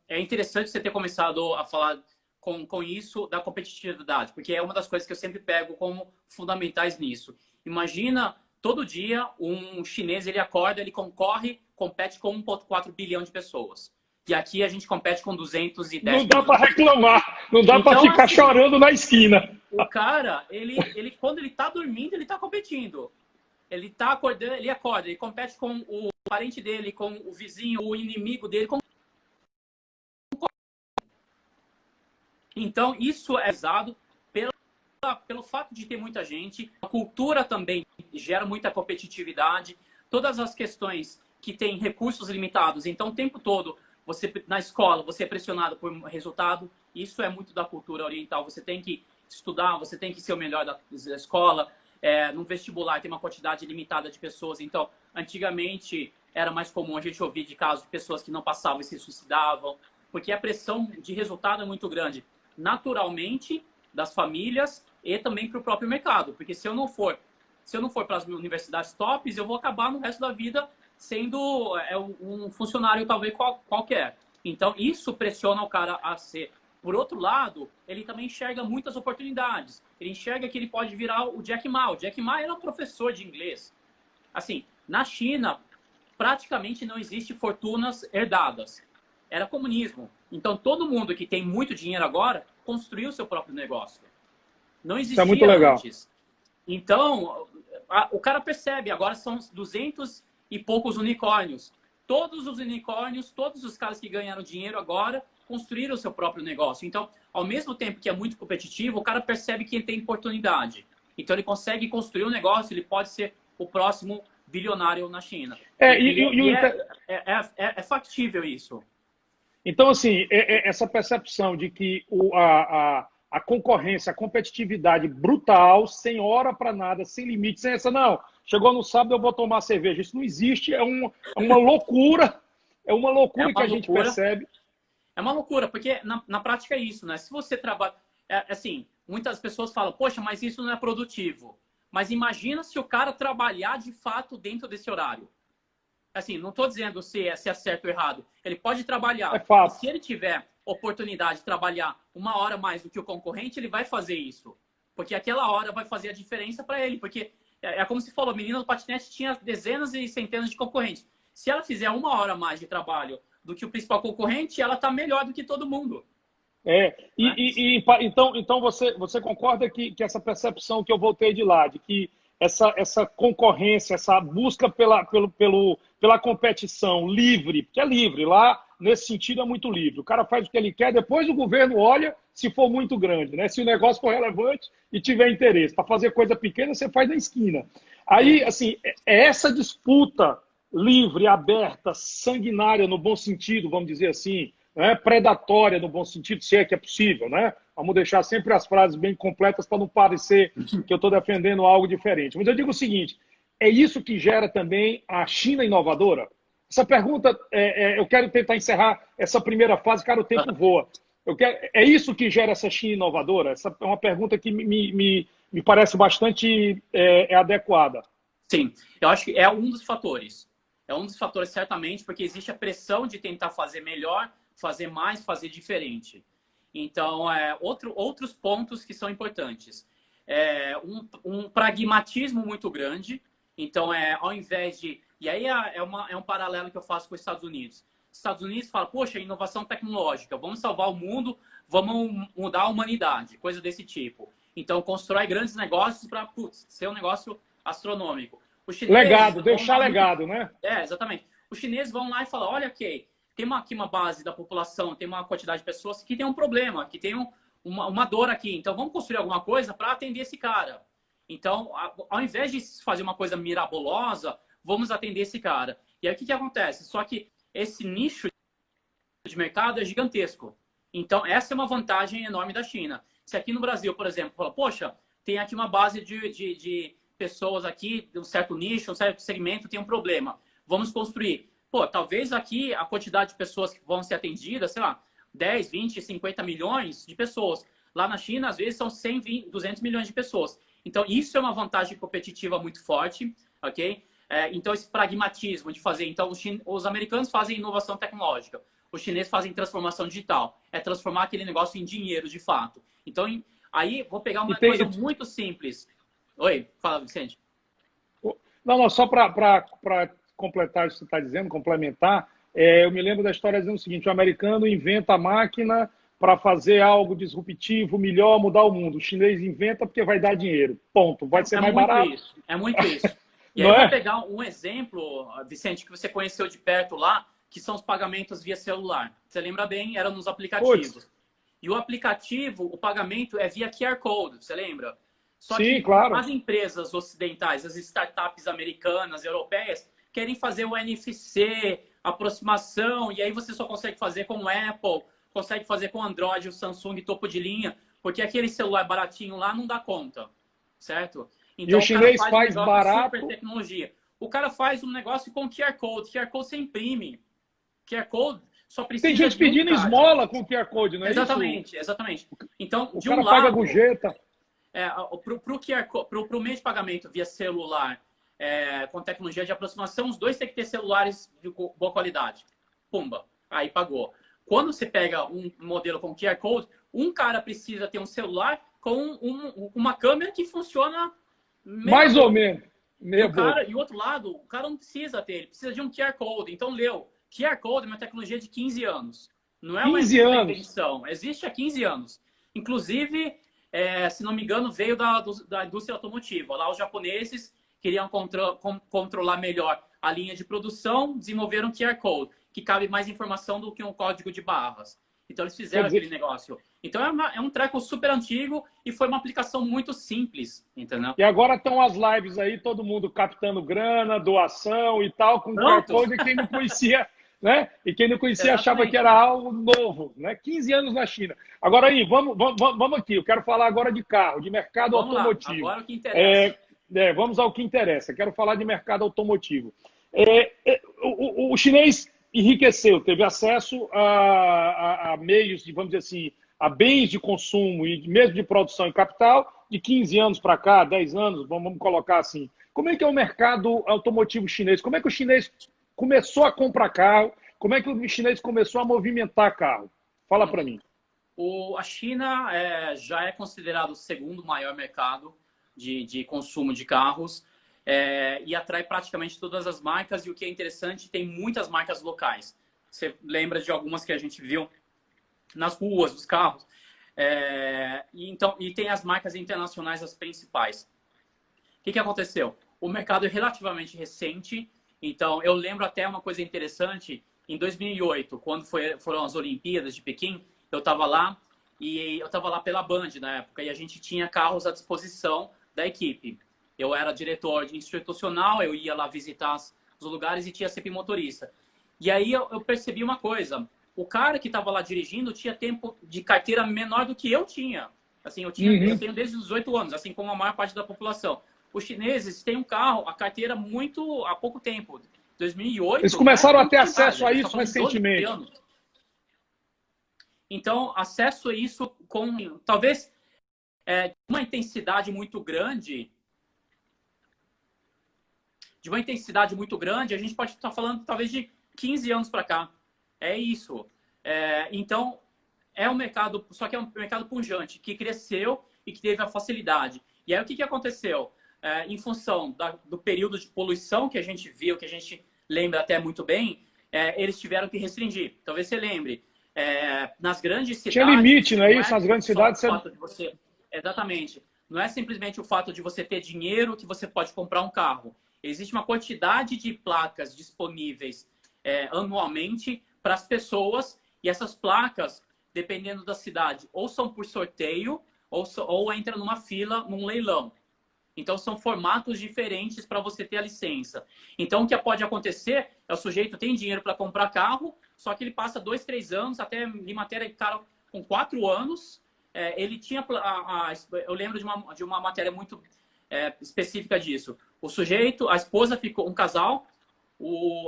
é interessante você ter começado a falar com isso da competitividade, porque é uma das coisas que eu sempre pego como fundamentais nisso. Imagina, todo dia, um chinês, ele acorda, ele compete com 1,4 bilhão de pessoas. E aqui a gente compete com 210 milhões. Não dá para reclamar, não dá para ficar assim, chorando na esquina. O cara, quando ele está dormindo, ele está competindo. Ele está acordando, ele acorda, ele compete com o parente dele, com o vizinho, o inimigo dele. Então, isso é usado pelo fato de ter muita gente. A cultura também gera muita competitividade. Todas as questões que têm recursos limitados. Então, o tempo todo, na escola, você é pressionado por resultado. Isso é muito da cultura oriental. Você tem que estudar, você tem que ser o melhor da escola. No vestibular tem uma quantidade limitada de pessoas. Então, antigamente, era mais comum a gente ouvir de casos de pessoas que não passavam e se suicidavam. Porque a pressão de resultado é muito grande. Naturalmente, das famílias e também para o próprio mercado. Porque se eu não for para as universidades tops, eu vou acabar no resto da vida sendo um funcionário talvez qualquer. Então, isso pressiona o cara a ser. Por outro lado, ele também enxerga muitas oportunidades. Ele enxerga que ele pode virar o Jack Ma. O Jack Ma era um professor de inglês. Assim, na China, praticamente não existe fortunas herdadas. Era comunismo. Então, todo mundo que tem muito dinheiro agora construiu seu próprio negócio. Não existia muito legal. Antes. Então, o cara percebe, agora são 200 e poucos unicórnios. Todos os unicórnios, todos os caras que ganharam dinheiro agora, construíram o seu próprio negócio. Então, ao mesmo tempo que é muito competitivo, o cara percebe que ele tem oportunidade. Então, ele consegue construir um negócio, ele pode ser o próximo bilionário na China. É factível isso. Então, assim, essa percepção de que a concorrência, a competitividade brutal, sem hora para nada, sem limite, sem essa, não, chegou no sábado, eu vou tomar cerveja. Isso não existe, é uma loucura, que a gente percebe. É uma loucura, porque na prática é isso, né? Se você trabalha... assim, muitas pessoas falam, poxa, mas isso não é produtivo. Mas imagina se o cara trabalhar de fato dentro desse horário. Assim, não estou dizendo se é certo ou errado. Ele pode trabalhar. E se ele tiver oportunidade de trabalhar 1 hora mais do que o concorrente, ele vai fazer isso. Porque aquela hora vai fazer a diferença para ele. Porque é como se falou, a menina do patinete tinha dezenas e centenas de concorrentes. Se ela fizer 1 hora mais de trabalho do que o principal concorrente, ela está melhor do que todo mundo. Então você concorda que essa percepção que eu voltei de lá, de que essa concorrência, essa busca pela competição livre, porque é livre, lá nesse sentido é muito livre. O cara faz o que ele quer, depois o governo olha se for muito grande, né? Se o negócio for relevante e tiver interesse. Para fazer coisa pequena, você faz na esquina. Aí, assim, essa disputa livre, aberta, sanguinária no bom sentido, vamos dizer assim, né? Predatória no bom sentido, se é que é possível, né? Vamos deixar sempre as frases bem completas para não parecer que eu estou defendendo algo diferente. Mas eu digo o seguinte, é isso que gera também a China inovadora? Essa pergunta, eu quero tentar encerrar essa primeira fase, cara, o tempo voa. É isso que gera essa China inovadora? Essa é uma pergunta que me parece bastante adequada. Sim, eu acho que é um dos fatores. É um dos fatores, certamente, porque existe a pressão de tentar fazer melhor fazer mais, fazer diferente. Então, outros pontos que são importantes. Um pragmatismo muito grande. Então, ao invés de... E aí é um paralelo que eu faço com os Estados Unidos. Os Estados Unidos falam, poxa, inovação tecnológica, vamos salvar o mundo, vamos mudar a humanidade, coisa desse tipo. Então, constrói grandes negócios para ser um negócio astronômico. Os chineses Legado, deixar legado, né? Exatamente. Os chineses vão lá e falam, olha, ok, tem aqui uma base da população, tem uma quantidade de pessoas que tem um problema, que tem uma dor aqui. Então, vamos construir alguma coisa para atender esse cara. Então, ao invés de fazer uma coisa mirabolosa, vamos atender esse cara. E aí, o que acontece? Só que esse nicho de mercado é gigantesco. Então, essa é uma vantagem enorme da China. Se aqui no Brasil, por exemplo, fala, poxa, tem aqui uma base de pessoas aqui, de um certo nicho, um certo segmento, tem um problema. Vamos construir. Pô, talvez aqui a quantidade de pessoas que vão ser atendidas, sei lá, 10, 20, 50 milhões de pessoas. Lá na China, às vezes, são 100, 20, 200 milhões de pessoas. Então, isso é uma vantagem competitiva muito forte, ok? Então, esse pragmatismo de fazer... Então, os americanos fazem inovação tecnológica. Os chineses fazem transformação digital. É transformar aquele negócio em dinheiro, de fato. Então, aí, vou pegar uma coisa muito simples. Oi, fala, Vicente. Não, só para completar o que você está dizendo, complementar, eu me lembro da história dizendo o seguinte, o americano inventa a máquina para fazer algo disruptivo, melhor, mudar o mundo. O chinês inventa porque vai dar dinheiro. Ponto. Vai ser mais barato. É muito isso. E aí, eu vou pegar um exemplo, Vicente, que você conheceu de perto lá, que são os pagamentos via celular. Você lembra bem? Era nos aplicativos. Puts. E o aplicativo, o pagamento é via QR Code, você lembra? Só Sim, que claro. As empresas ocidentais, as startups americanas, europeias, querem fazer o NFC, aproximação, e aí você só consegue fazer com o Apple, consegue fazer com o Android, o Samsung topo de linha, porque aquele celular baratinho lá não dá conta, certo? Então, e o chinês faz um barato. Super tecnologia. O cara faz um negócio com QR Code. QR Code você imprime. QR Code só precisa. Tem gente pedindo esmola com QR Code, não é exatamente, isso? Exatamente. Então, o de cara um paga lado, gorjeta. Pro meio de pagamento via celular, com tecnologia de aproximação, os dois têm que ter celulares de boa qualidade. Pumba, aí pagou. Quando você pega um modelo com QR Code, um cara precisa ter um celular com uma câmera que funciona mais ou menos. E o outro lado, o cara não precisa ter, ele precisa de um QR Code. Então, QR Code é uma tecnologia de 15 anos. Não é uma invenção. Existe há 15 anos. Inclusive, se não me engano, veio da indústria automotiva. Lá os japoneses queriam controlar melhor a linha de produção, desenvolveram QR Code, que cabe mais informação do que um código de barras. Então, eles fizeram aquele negócio. Então, é um treco super antigo e foi uma aplicação muito simples, entendeu? E agora estão as lives aí, todo mundo captando grana, doação e tal, com QR Code, e quem não conhecia, né? E quem não conhecia achava que era algo novo, né? 15 anos na China. Agora aí, vamos aqui, eu quero falar agora de carro, de mercado automotivo. Agora o que interessa. Vamos ao que interessa, quero falar de mercado automotivo. O chinês enriqueceu, teve acesso a meios, vamos dizer assim, a bens de consumo e mesmo de produção e capital, de 15 anos para cá, 10 anos, vamos colocar assim. Como é que é o mercado automotivo chinês? Como é que o chinês começou a comprar carro? Como é que o chinês começou a movimentar carro? Fala para mim. A China já é considerado o segundo maior mercado de consumo de carros. E atrai praticamente todas as marcas. E o que é interessante, tem muitas marcas locais. Você lembra de algumas que a gente viu nas ruas dos carros. E tem as marcas internacionais, as principais. O que aconteceu? O mercado é relativamente recente. Então, eu lembro até uma coisa interessante. Em 2008, quando foram as Olimpíadas de Pequim, eu estava lá. E eu estava lá pela Band na época. E a gente tinha carros à disposição da equipe. Eu era diretor institucional, eu ia lá visitar os lugares e tinha sempre motorista. E aí eu percebi uma coisa. O cara que estava lá dirigindo tinha tempo de carteira menor do que eu tinha. Assim, eu tenho desde os 18 anos, assim como a maior parte da população. Os chineses têm um carro, a carteira há pouco tempo. 2008. Eles começaram a ter acesso a isso recentemente. Então, acesso a isso com, talvez, uma intensidade muito grande. De uma intensidade muito grande, a gente pode estar falando talvez de 15 anos para cá. É isso. Então, é um mercado, só que é um mercado pujante, que cresceu e que teve a facilidade. E aí, o que aconteceu? Em função do período de poluição que a gente viu, que a gente lembra até muito bem, eles tiveram que restringir. Talvez você lembre, nas grandes cidades... Tinha limite, não é isso? Nas grandes cidades... Exatamente. Não é simplesmente o fato de você ter dinheiro que você pode comprar um carro. Existe uma quantidade de placas disponíveis anualmente para as pessoas, e essas placas, dependendo da cidade, ou são por sorteio, ou entra numa fila, num leilão. Então, são formatos diferentes para você ter a licença. Então, o que pode acontecer é o sujeito tem dinheiro para comprar carro, só que ele passa 2, 3 anos, até em matéria de cara com 4 anos, ele tinha... eu lembro de uma matéria muito específica disso. O sujeito, a esposa ficou... Um casal,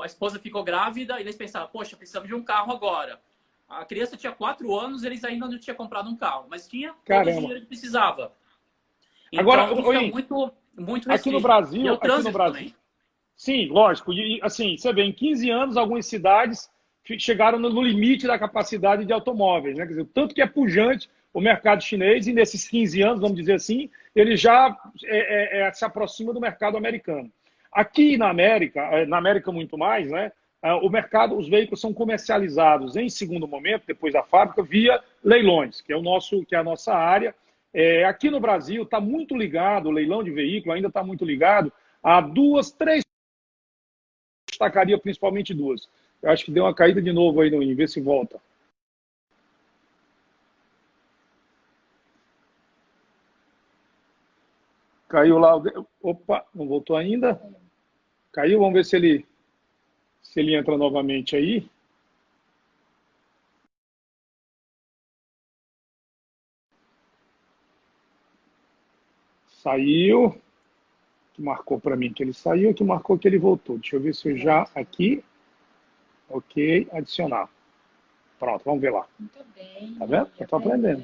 a esposa ficou grávida e eles pensaram, poxa, precisamos de um carro agora. A criança tinha 4 anos, eles ainda não tinham comprado um carro, mas tinha todo o dinheiro que precisava. Então, agora, isso é muito, muito restrito. Aqui no Brasil, e é o trânsito também. Sim, lógico. E assim, você vê, em 15 anos, algumas cidades chegaram no limite da capacidade de automóveis, né? Quer dizer, tanto que é pujante o mercado chinês, e nesses 15 anos, vamos dizer assim, ele já se aproxima do mercado americano. Aqui na América muito mais, né? O mercado, os veículos são comercializados em segundo momento, depois da fábrica, via leilões, que é a nossa área. Aqui no Brasil está muito ligado, o leilão de veículo ainda está muito ligado a 2, 3, destacaria principalmente 2. Eu acho que deu uma caída de novo aí no IN, vê se volta. Caiu lá, opa, não voltou ainda. Caiu, vamos ver se ele entra novamente aí. Saiu. Que marcou para mim que ele saiu, que marcou que ele voltou. Deixa eu ver se eu já aqui. Ok, adicionar. Pronto, vamos ver lá. Muito bem. Tá vendo? Eu tô aprendendo.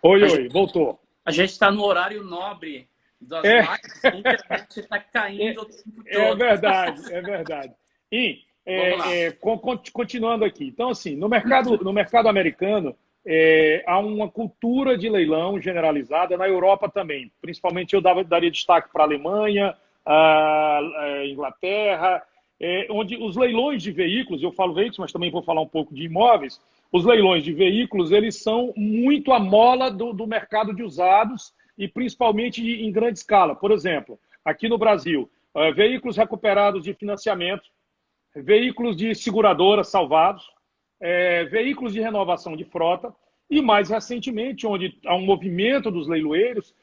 Oi, voltou. A gente está no horário nobre das lives, a internet está caindo o tempo todo. É verdade. E, continuando aqui. Então, assim, no mercado americano, há uma cultura de leilão generalizada, na Europa também. Principalmente eu daria destaque para a Alemanha, a Inglaterra, onde os leilões de veículos, eu falo veículos, mas também vou falar um pouco de imóveis, os leilões de veículos, eles são muito a mola do mercado de usados e principalmente em grande escala. Por exemplo, aqui no Brasil, veículos recuperados de financiamento, veículos de seguradora salvados, veículos de renovação de frota e, mais recentemente, onde há um movimento dos leiloeiros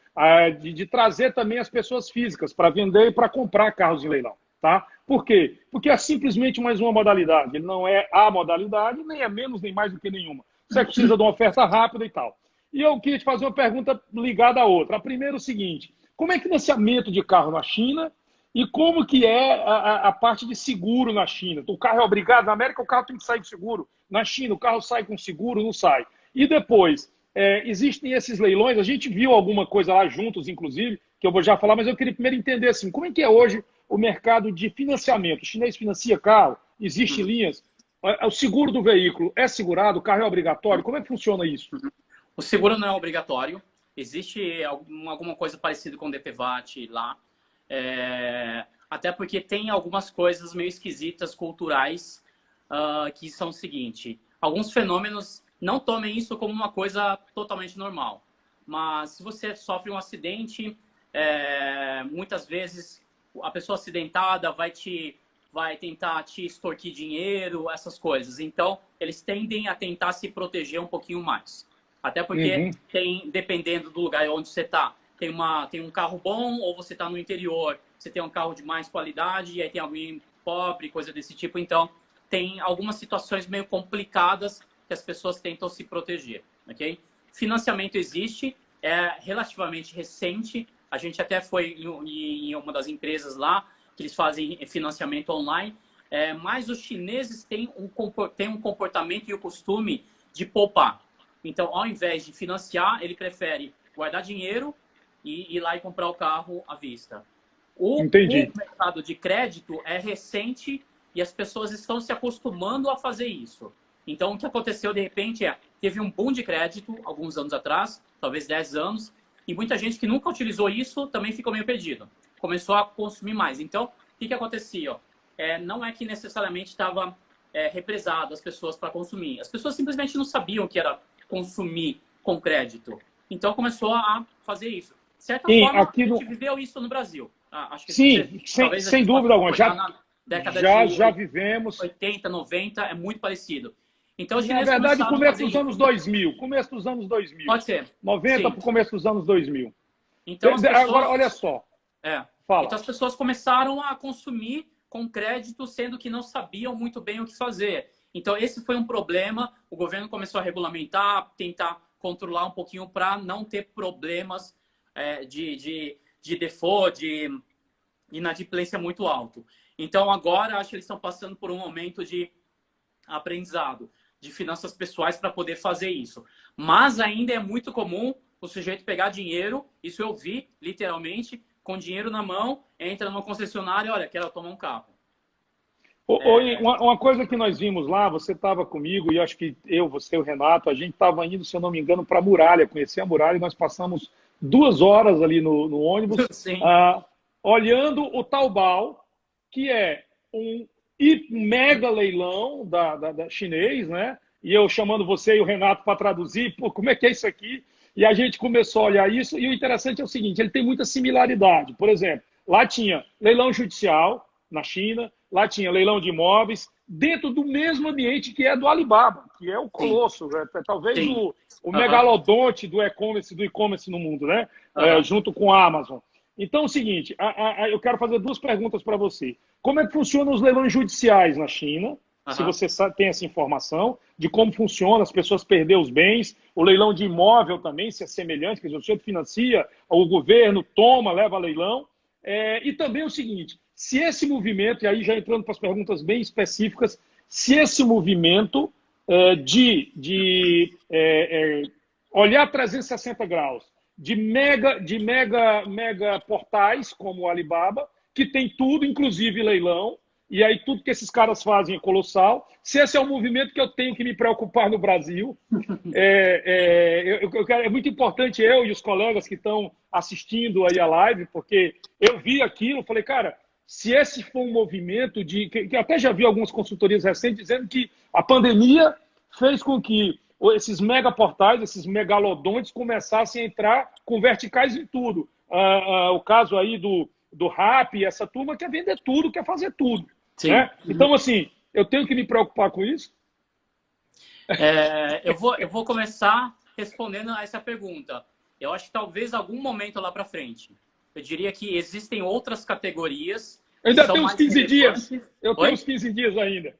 de trazer também as pessoas físicas para vender e para comprar carros em leilão. Tá? Por quê? Porque é simplesmente mais uma modalidade. Ele não é a modalidade, nem é menos nem mais do que nenhuma. Você precisa de uma oferta rápida e tal. E eu queria te fazer uma pergunta ligada à outra. A primeira é o seguinte: como é que financiamento de carro na China e como que é a parte de seguro na China? O carro é obrigado, na América o carro tem que sair com seguro. Na China o carro sai com seguro, não sai. E depois, existem esses leilões, a gente viu alguma coisa lá juntos, inclusive, que eu vou já falar, mas eu queria primeiro entender assim, como é que é hoje o mercado de financiamento? O chinês financia carro? Existem linhas? O seguro do veículo é segurado? O carro é obrigatório? Como é que funciona isso? O seguro não é obrigatório. Existe alguma coisa parecida com o DPVAT lá. Até porque tem algumas coisas meio esquisitas, culturais, que são o seguinte. Alguns fenômenos, não tomem isso como uma coisa totalmente normal. Mas se você sofre um acidente, muitas vezes a pessoa acidentada vai tentar te extorquir dinheiro, essas coisas. Então, eles tendem a tentar se proteger um pouquinho mais. Até porque dependendo do lugar onde você está, tem um carro bom ou você está no interior, você tem um carro de mais qualidade e aí tem alguém pobre, coisa desse tipo. Então, tem algumas situações meio complicadas que as pessoas tentam se proteger, ok? Financiamento existe, é relativamente recente. A gente até foi em uma das empresas lá, que eles fazem financiamento online, mas os chineses têm um comportamento e o costume de poupar. Então, ao invés de financiar, ele prefere guardar dinheiro e ir lá e comprar o carro à vista. O mercado de crédito é recente e as pessoas estão se acostumando a fazer isso. Então, o que aconteceu, de repente, teve um boom de crédito, alguns anos atrás, talvez 10 anos, e muita gente que nunca utilizou isso também ficou meio perdido. Começou a consumir mais. Então, o que acontecia? Não é que necessariamente estava represado as pessoas para consumir. As pessoas simplesmente não sabiam que era consumir com crédito. Então, começou a fazer isso. De certa forma, a gente viveu isso no Brasil. Acho que sim, sem dúvida alguma. Já vivemos. 80, 90, é muito parecido. Então, os chineses, na verdade, começo dos anos 2000. Começo dos anos 2000. Pode ser. 90 para o começo dos anos 2000. Então, agora, olha só. Fala. Então, as pessoas começaram a consumir com crédito, sendo que não sabiam muito bem o que fazer. Então, esse foi um problema. O governo começou a regulamentar, tentar controlar um pouquinho para não ter problemas de default, de inadimplência muito alto. Então, agora, acho que eles estão passando por um momento de aprendizado, de finanças pessoais para poder fazer isso. Mas ainda é muito comum o sujeito pegar dinheiro, isso eu vi, literalmente, com dinheiro na mão, entra numa concessionária e olha, quero tomar um carro. Uma coisa que nós vimos lá, você estava comigo, e acho que você e o Renato, a gente estava indo, se eu não me engano, para a Muralha, conhecer a Muralha, e nós passamos 2 horas ali no ônibus, olhando o Taobao, que é um mega leilão da chinês, né? E eu chamando você e o Renato para traduzir, pô, como é que é isso aqui? E a gente começou a olhar isso, e o interessante é o seguinte, ele tem muita similaridade. Por exemplo, lá tinha leilão judicial, na China, lá tinha leilão de imóveis, dentro do mesmo ambiente que é do Alibaba, que é o colosso, talvez o megalodonte do e-commerce no mundo, né? Junto com a Amazon. Então é o seguinte, eu quero fazer 2 perguntas para você. Como é que funcionam os leilões judiciais na China? Se você tem essa informação de como funciona, as pessoas perderam os bens, o leilão de imóvel também, se é semelhante, quer dizer, o senhor financia, o governo toma, leva a leilão. E também o seguinte, se esse movimento, e aí já entrando para as perguntas bem específicas, se esse movimento de olhar 360 graus, de mega portais como o Alibaba, que tem tudo, inclusive leilão, e aí tudo que esses caras fazem é colossal. Se esse é um movimento que eu tenho que me preocupar no Brasil, é muito importante eu e os colegas que estão assistindo aí a live, porque eu vi aquilo, falei, cara, se esse for um movimento que até já vi algumas consultorias recentes dizendo que a pandemia fez com que esses megaportais, esses megalodontes começassem a entrar com verticais em tudo. O caso aí do Rappi, essa turma quer vender tudo, quer fazer tudo. Né? Então, assim, eu tenho que me preocupar com isso? Eu vou começar respondendo a essa pergunta. Eu acho que talvez algum momento lá para frente. Eu diria que existem outras categorias. Ainda tem uns 15 dias. Eu tenho uns 15 dias ainda.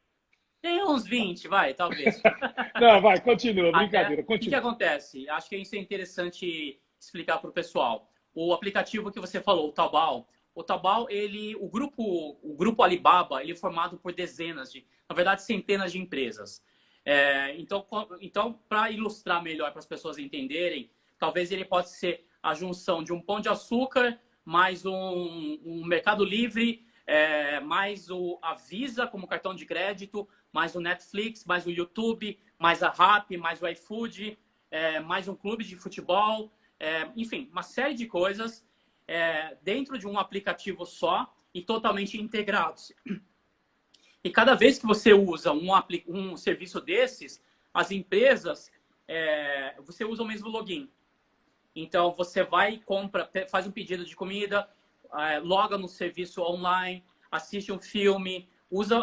Tem uns 20, vai, talvez. Não, vai, continua, brincadeira. O que acontece? Acho que isso é interessante explicar para o pessoal. O aplicativo que você falou, o Taobao, o grupo Alibaba, ele é formado por dezenas na verdade, centenas de empresas. Então, para ilustrar melhor, para as pessoas entenderem, talvez ele pode ser a junção de um Pão de Açúcar, mais um Mercado Livre, mais a Visa como cartão de crédito, mais o Netflix, mais o YouTube, mais a Rappi, mais o iFood, mais um clube de futebol, enfim, uma série de coisas dentro de um aplicativo só e totalmente integrados. E cada vez que você usa um serviço desses, as empresas, você usa o mesmo login. Então, você vai, faz um pedido de comida, loga no serviço online, assiste um filme,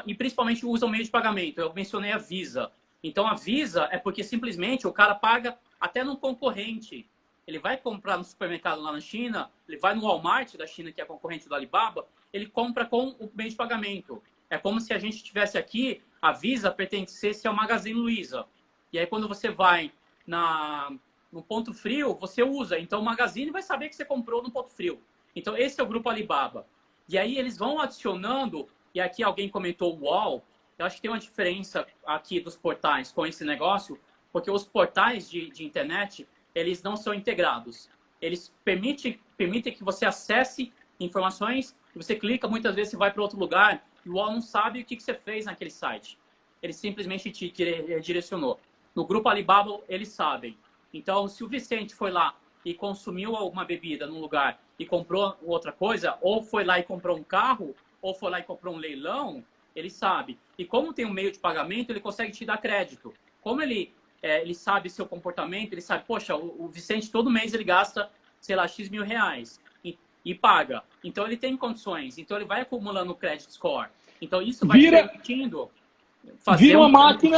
e principalmente usa o meio de pagamento. Eu mencionei a Visa. Então, a Visa é porque simplesmente o cara paga até no concorrente. Ele vai comprar no supermercado lá na China, ele vai no Walmart da China, que é concorrente do Alibaba, ele compra com o meio de pagamento. É como se a gente tivesse aqui, a Visa pertencesse ao Magazine Luiza. E aí, quando você vai no ponto frio, você usa. Então, o Magazine vai saber que você comprou no ponto frio. Então, esse é o grupo Alibaba. E aí, eles vão adicionando, e aqui alguém comentou o UOL, eu acho que tem uma diferença aqui dos portais com esse negócio, porque os portais de internet, eles não são integrados. Eles permitem que você acesse informações, você clica, muitas vezes você vai para outro lugar, E o UOL não sabe o que você fez naquele site. Ele simplesmente te direcionou. No grupo Alibaba, eles sabem. Então, se o Vicente foi lá e consumiu alguma bebida num lugar e comprou outra coisa, ou foi lá e comprou um carro, ou foi lá e comprou um leilão, ele sabe. E como tem um meio de pagamento, ele consegue te dar crédito. Como ele sabe seu comportamento, ele sabe, poxa, o Vicente todo mês ele gasta, sei lá, X mil reais e paga. Então ele tem condições, então ele vai acumulando o credit score. Então isso vai te permitindo fazer vira uma máquina,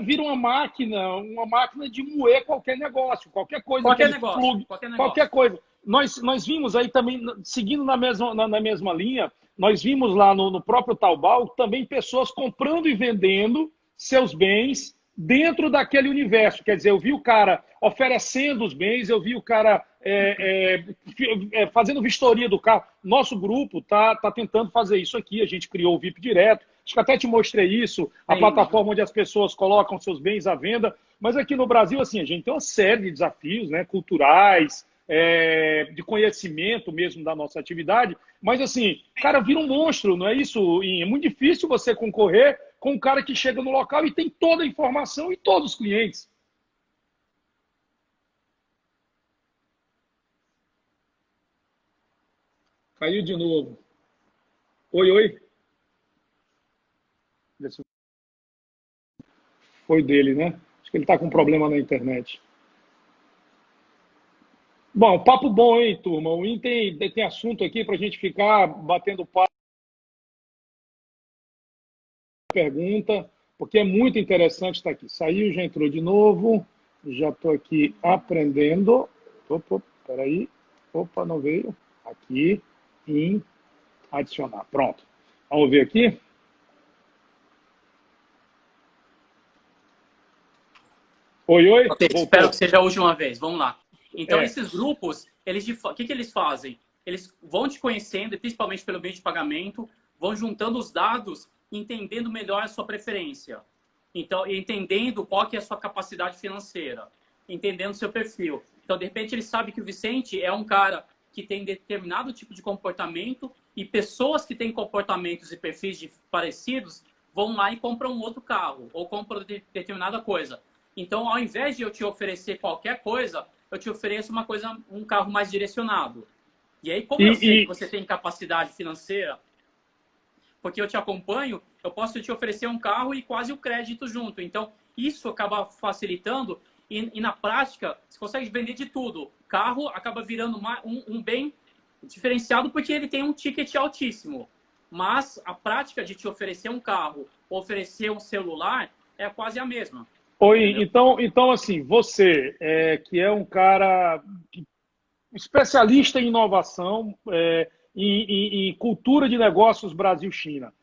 vira uma máquina de moer qualquer negócio, qualquer coisa. Qualquer negócio. Qualquer coisa. Nós vimos aí também, seguindo na mesma linha, nós vimos lá no próprio Taobao também pessoas comprando e vendendo seus bens dentro daquele universo. Quer dizer, eu vi o cara oferecendo os bens, eu vi o cara fazendo vistoria do carro. Nosso grupo tá tentando fazer isso aqui, a gente criou o VIP Direto. Acho que até te mostrei isso, a plataforma onde as pessoas colocam seus bens à venda. Mas aqui no Brasil, assim, a gente tem uma série de desafios, né, culturais, de conhecimento mesmo da nossa atividade. Mas, assim, o cara vira um monstro, não é isso? E é muito difícil você concorrer com um cara que chega no local e tem toda a informação e todos os clientes. Caiu de novo. Oi, oi. Foi dele, né? Acho que ele está com problema na internet. Bom, papo bom, hein, turma? O IN tem assunto aqui para a gente ficar batendo papo, pergunta, porque é muito interessante estar aqui. Saiu, já entrou de novo. Já estou aqui aprendendo. Peraí. Opa, não veio. Aqui, em adicionar. Pronto. Vamos ver aqui. Oi, oi. Okay, espero que seja a última vez. Vamos lá. Então, esses grupos, o que eles fazem? Eles vão te conhecendo, e principalmente pelo meio de pagamento, vão juntando os dados, entendendo melhor a sua preferência. Então, entendendo qual que é a sua capacidade financeira, entendendo o seu perfil. Então, de repente, ele sabe que o Vicente é um cara que tem determinado tipo de comportamento e pessoas que têm comportamentos e perfis parecidos vão lá e compram um outro carro ou compram determinada coisa. Então, ao invés de eu te oferecer qualquer coisa, eu te ofereço um carro mais direcionado. E aí, como eu sei que você tem capacidade financeira, porque eu te acompanho, eu posso te oferecer um carro e quase o crédito junto. Então, isso acaba facilitando e na prática, você consegue vender de tudo. O carro acaba virando um bem diferenciado porque ele tem um ticket altíssimo. Mas a prática de te oferecer um carro, oferecer um celular, é quase a mesma. Oi, então assim, você que é um cara especialista em inovação, em cultura de negócios Brasil-China,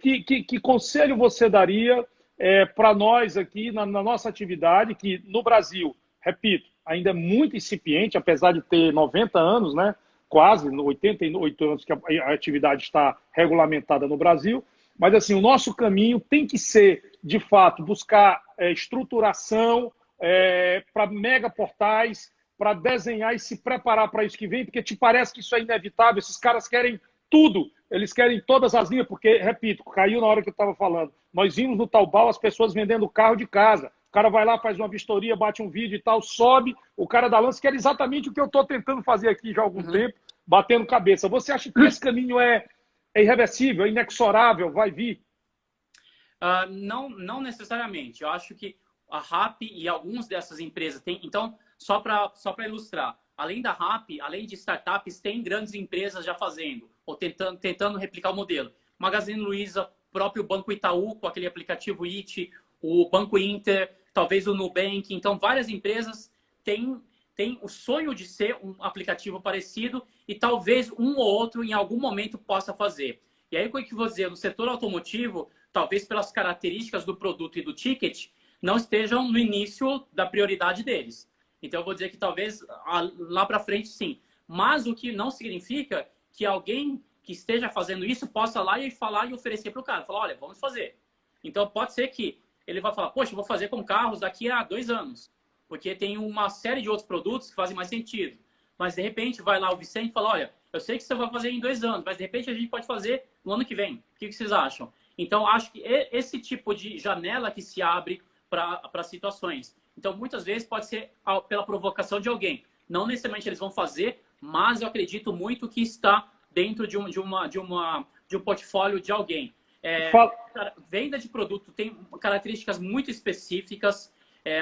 que conselho você daria para nós aqui na nossa atividade, que no Brasil, repito, ainda é muito incipiente, apesar de ter 90 anos, né? Quase 88 anos que a atividade está regulamentada no Brasil. Mas, assim, o nosso caminho tem que ser, de fato, buscar estruturação para megaportais, para desenhar e se preparar para isso que vem, porque te parece que isso é inevitável. Esses caras querem tudo, eles querem todas as linhas, porque, repito, caiu na hora que eu estava falando. Nós vimos no Taobao as pessoas vendendo carro de casa. O cara vai lá, faz uma vistoria, bate um vídeo e tal, sobe, o cara da lança, que era exatamente o que eu estou tentando fazer aqui já há algum tempo, batendo cabeça. Você acha que esse caminho é irreversível, é inexorável, vai vir? Não necessariamente. Eu acho que a Rappi e algumas dessas empresas têm... Então, só para ilustrar, além da Rappi, além de startups, tem grandes empresas já fazendo, ou tentando replicar o modelo. Magazine Luiza, próprio Banco Itaú, com aquele aplicativo IT, o Banco Inter, talvez o Nubank. Então, várias empresas têm o sonho de ser um aplicativo parecido e talvez um ou outro em algum momento possa fazer. E aí, o que eu vou dizer? No setor automotivo, talvez pelas características do produto e do ticket, não estejam no início da prioridade deles. Então, eu vou dizer que talvez lá para frente, sim. Mas o que não significa que alguém que esteja fazendo isso possa lá e falar e oferecer para o cara. Falar, olha, vamos fazer. Então, pode ser que ele vai falar, poxa, eu vou fazer com carros daqui a 2 anos. Porque tem uma série de outros produtos que fazem mais sentido. Mas de repente vai lá o Vicente e fala, olha, eu sei que você vai fazer em 2 anos, mas de repente a gente pode fazer no ano que vem. O que vocês acham? Então, acho que esse tipo de janela que se abre para situações. Então, muitas vezes pode ser pela provocação de alguém. Não necessariamente eles vão fazer, mas eu acredito muito que está dentro de um portfólio de alguém. Venda de produto tem características muito específicas,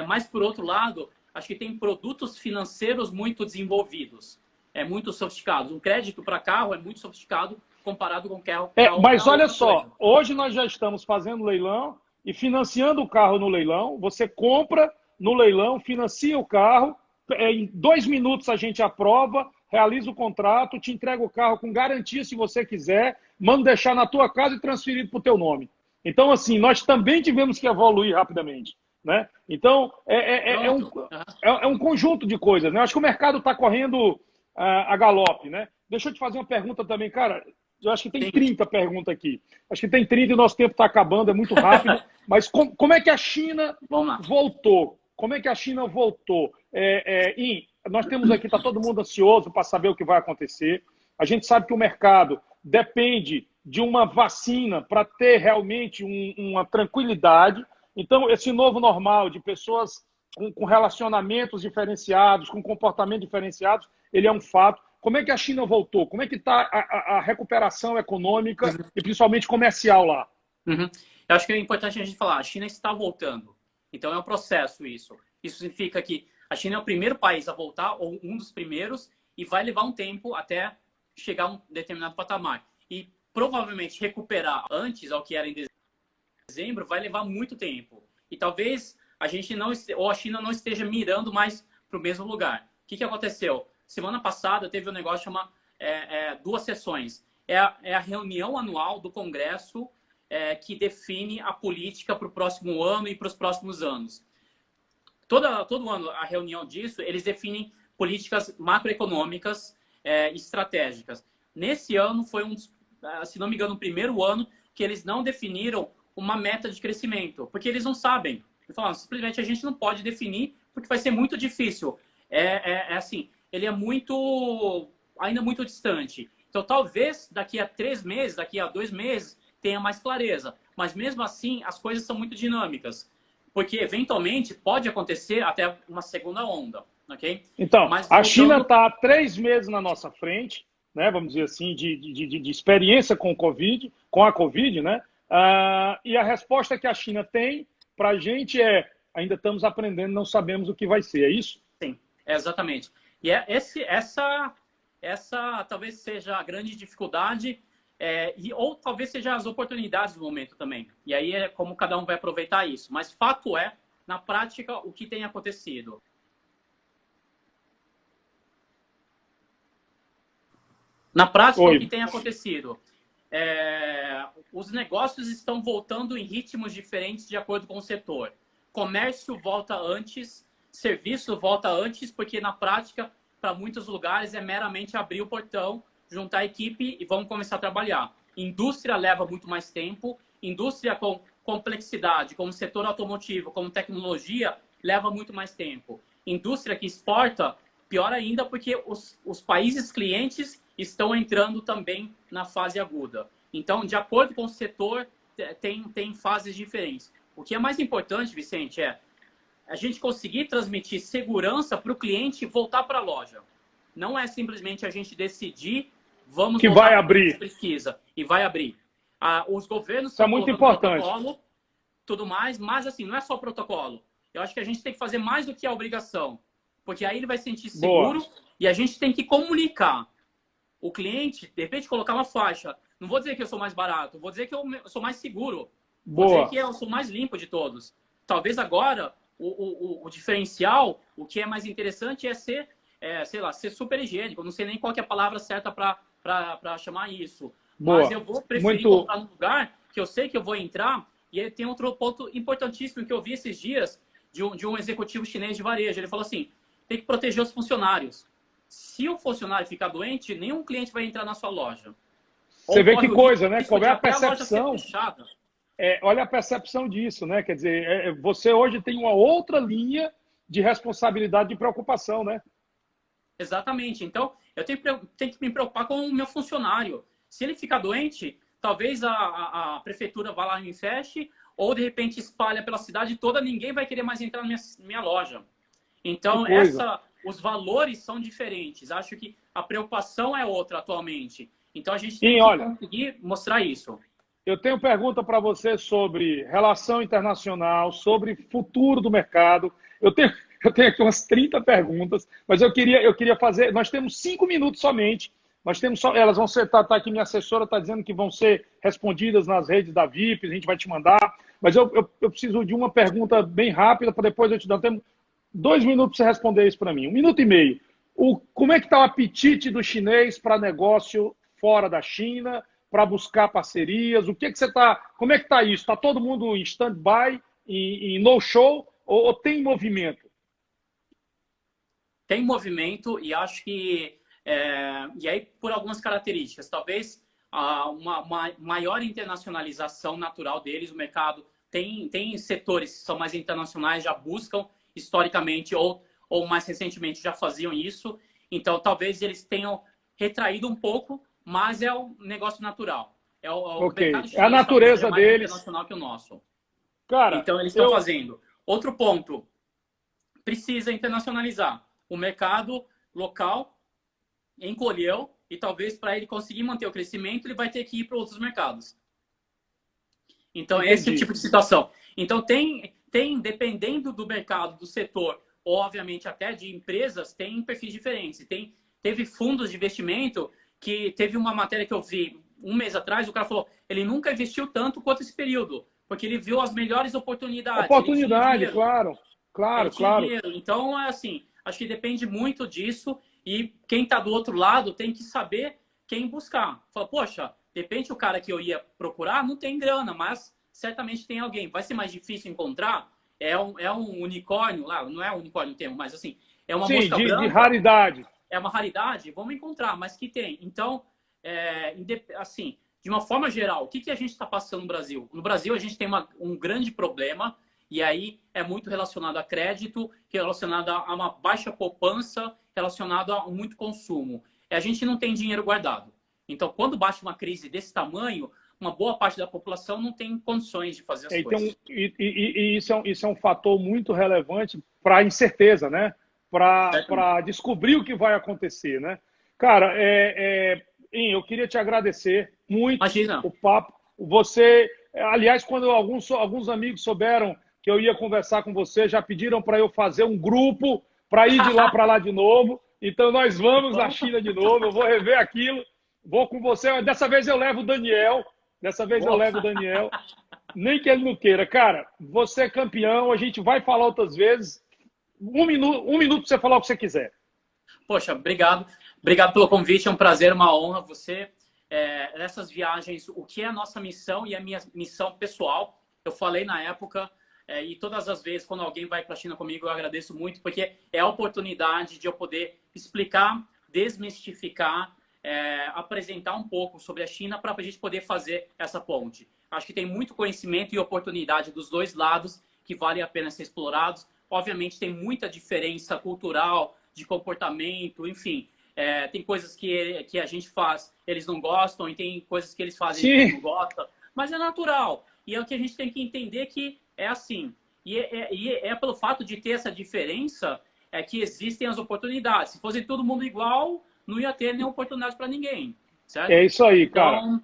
mas, por outro lado, acho que tem produtos financeiros muito desenvolvidos, muito sofisticados. Um crédito para carro é muito sofisticado comparado com carro. Mas olha só, hoje nós já estamos fazendo leilão e financiando o carro no leilão. Você compra no leilão, financia o carro, em 2 minutos a gente aprova, realiza o contrato, te entrega o carro com garantia se você quiser, manda deixar na tua casa e transferir para o teu nome. Então, assim, nós também tivemos que evoluir rapidamente, né? Então, é um conjunto de coisas, né? Acho que o mercado está correndo a galope, né? Deixa eu te fazer uma pergunta também, cara. Eu acho que tem 30 perguntas aqui. Acho que tem 30 e o nosso tempo está acabando, é muito rápido. Mas como é que a China voltou? Como é que a China voltou? Nós temos aqui, está todo mundo ansioso para saber o que vai acontecer. A gente sabe que o mercado depende de uma vacina para ter realmente uma tranquilidade. Então, esse novo normal de pessoas com relacionamentos diferenciados, com comportamentos diferenciados, ele é um fato. Como é que a China voltou? Como é que está a recuperação econômica e principalmente comercial lá? Eu acho que é importante a gente falar, a China está voltando. Então é um processo isso. Isso significa que a China é o primeiro país a voltar, ou um dos primeiros, e vai levar um tempo até chegar a um determinado patamar. E provavelmente recuperar antes ao que era em dezembro vai levar muito tempo. E talvez a China não esteja mirando mais para o mesmo lugar. O que aconteceu? Semana passada teve um negócio chamado 2 sessões. É a reunião anual do Congresso que define a política para o próximo ano e para os próximos anos. Todo ano, a reunião disso, eles definem políticas macroeconômicas estratégicas. Nesse ano foi se não me engano, o primeiro ano que eles não definiram uma meta de crescimento, porque eles não sabem. Eles falaram, simplesmente a gente não pode definir porque vai ser muito difícil. Assim, ele é ainda muito distante. Então, talvez daqui a 3 meses, daqui a 2 meses, tenha mais clareza. Mas mesmo assim, as coisas são muito dinâmicas. Porque, eventualmente, pode acontecer até uma segunda onda. Okay? Então, a China está há 3 meses na nossa frente, né, vamos dizer assim, de experiência com a Covid, né? E a resposta que a China tem para a gente ainda estamos aprendendo, não sabemos o que vai ser, é isso? Sim, exatamente. E essa talvez seja a grande dificuldade, ou talvez seja as oportunidades do momento também. E aí é como cada um vai aproveitar isso. Mas fato na prática, o que tem acontecido. Na prática, o que tem acontecido? Os negócios estão voltando em ritmos diferentes de acordo com o setor. Comércio volta antes, serviço volta antes, porque na prática, para muitos lugares, é meramente abrir o portão, juntar a equipe e vamos começar a trabalhar. Indústria leva muito mais tempo, indústria com complexidade, como setor automotivo, como tecnologia, leva muito mais tempo. Indústria que exporta, pior ainda, porque os países clientes estão entrando também na fase aguda. Então, de acordo com o setor, tem fases diferentes. O que é mais importante, Vicente, a gente conseguir transmitir segurança para o cliente voltar para a loja. Não é simplesmente a gente decidir, vamos que vai abrir, precisa e vai abrir. Os governos estão muito importante. Protocolo, tudo mais, mas assim, não é só protocolo. Eu acho que a gente tem que fazer mais do que a obrigação, porque aí ele vai se sentir seguro. Boa. E a gente tem que comunicar. O cliente, de repente, colocar uma faixa. Não vou dizer que eu sou mais barato, vou dizer que eu sou mais seguro. Vou dizer que eu sou mais limpo de todos. Talvez agora, o diferencial, o que é mais interessante é ser, sei lá, ser super higiênico. Eu não sei nem qual que é a palavra certa para chamar isso. Boa. Mas eu vou preferir comprar num lugar que eu sei que eu vou entrar. E ele tem outro ponto importantíssimo que eu vi esses dias de um executivo chinês de varejo. Ele falou assim, tem que proteger os funcionários. Se o funcionário ficar doente, nenhum cliente vai entrar na sua loja. Você vê que coisa, né? Qual é a percepção? Olha a percepção disso, né? Quer dizer, você hoje tem uma outra linha de responsabilidade e preocupação, né? Exatamente. Então, eu tenho que me preocupar com o meu funcionário. Se ele ficar doente, talvez a prefeitura vá lá e me feche, ou de repente espalha pela cidade toda, ninguém vai querer mais entrar na minha loja. Que Então, coisa. os valores são diferentes. Acho que a preocupação é outra atualmente. Então, a gente tem E que olha, conseguir mostrar isso. eu tenho pergunta para você sobre relação internacional, sobre futuro do mercado. Eu tenho aqui umas 30 perguntas, mas eu queria fazer. Nós temos 5 minutos somente. Nós temos só, elas vão ser, tá aqui minha assessora está dizendo que vão ser respondidas nas redes da VIP, a gente vai te mandar. Mas eu preciso de uma pergunta bem rápida para depois eu te dar. Temos 2 minutos para você responder isso para mim. 1 minuto e meio. Como é que está o apetite do chinês para negócio fora da China, para buscar parcerias? O que você está? Como é que está isso? Está todo mundo em stand-by, em no-show, ou tem movimento? Tem movimento e acho que e aí por algumas características, talvez uma maior internacionalização natural deles, o mercado tem setores que são mais internacionais, já buscam historicamente ou mais recentemente já faziam isso, então talvez eles tenham retraído um pouco, mas é um negócio natural. O mercado É a chinês talvez seja natureza mais deles. internacional que o nosso. Cara, Então eles estão fazendo. Outro ponto, precisa internacionalizar. O mercado local encolheu e talvez para ele conseguir manter o crescimento, ele vai ter que ir para outros mercados. Então, esse é o tipo de situação. Então, dependendo do mercado, do setor, ou obviamente até de empresas, tem perfis diferentes. Teve fundos de investimento que teve uma matéria que eu vi um mês atrás, o cara falou, ele nunca investiu tanto quanto esse período, porque ele viu as melhores oportunidades. Oportunidade, claro. Claro, claro. Dinheiro. Então, é assim, acho que depende muito disso e quem está do outro lado tem que saber quem buscar. Fala, poxa, de repente o cara que eu ia procurar não tem grana, mas certamente tem alguém. Vai ser mais difícil encontrar? É um unicórnio, lá, não é um unicórnio o termo, mas assim, é uma mosca branca. De raridade. É uma raridade, vamos encontrar, mas que tem. Então, assim, de uma forma geral, o que a gente está passando no Brasil? No Brasil, a gente tem um grande problema, e aí é muito relacionado a crédito, relacionado a uma baixa poupança, relacionado a muito consumo. A gente não tem dinheiro guardado. Então, quando bate uma crise desse tamanho, uma boa parte da população não tem condições de fazer as coisas. E isso é um fator muito relevante para a incerteza, né? Para descobrir o que vai acontecer, né? Cara, eu queria te agradecer muito. Imagina. O papo. Você, aliás, quando alguns amigos souberam que eu ia conversar com você, já pediram para eu fazer um grupo para ir de lá para lá de novo. Então, nós vamos na China de novo. Eu vou rever aquilo. Vou com você. Dessa vez eu levo o Daniel. Nem que ele não queira. Cara, você é campeão. A gente vai falar outras vezes. 1 minuto para você falar o que você quiser. Poxa, obrigado. Obrigado pelo convite. É um prazer, uma honra. Você, nessas viagens, o que é a nossa missão e a minha missão pessoal. Eu falei na época, e todas as vezes, quando alguém vai para a China comigo, eu agradeço muito, porque é a oportunidade de eu poder explicar, desmistificar, apresentar um pouco sobre a China para a gente poder fazer essa ponte. Acho que tem muito conhecimento e oportunidade dos dois lados que vale a pena ser explorados. Obviamente, tem muita diferença cultural, de comportamento, enfim. Tem coisas que a gente faz, eles não gostam, e tem coisas que eles fazem e a gente não gosta. Mas é natural. E é o que a gente tem que entender que é assim. E é pelo fato de ter essa diferença que existem as oportunidades. Se fosse todo mundo igual, não ia ter nenhuma oportunidade para ninguém. Certo? É isso aí, cara. Então,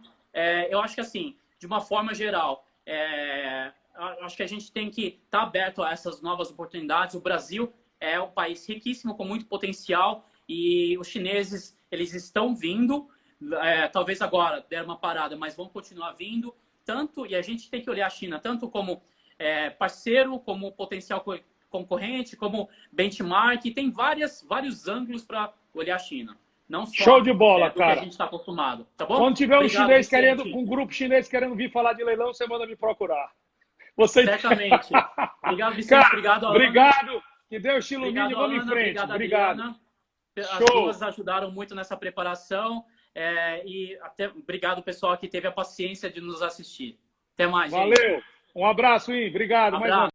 eu acho que assim, de uma forma geral, acho que a gente tem que estar aberto a essas novas oportunidades. O Brasil é um país riquíssimo, com muito potencial, e os chineses, eles estão vindo, talvez agora deram uma parada, mas vão continuar vindo, e a gente tem que olhar a China tanto como parceiro, como potencial concorrente, como benchmark, tem vários ângulos para olhar a China. Não só show de bola, do cara. que a gente está acostumado, tá bom? Quando tiver Obrigado, um grupo chinês querendo vir falar de leilão, você manda me procurar. Certamente. Obrigado, Vicente. Cara, obrigado, Ana. Obrigado. Que Deus te ilumine. Vamos em frente. Obrigado, Obrigado. Adriana. As Show. duas ajudaram muito nessa preparação. E até obrigado, pessoal, que teve a paciência de nos assistir. Até mais, gente. Valeu. Um abraço, hein? Obrigado. Mais uma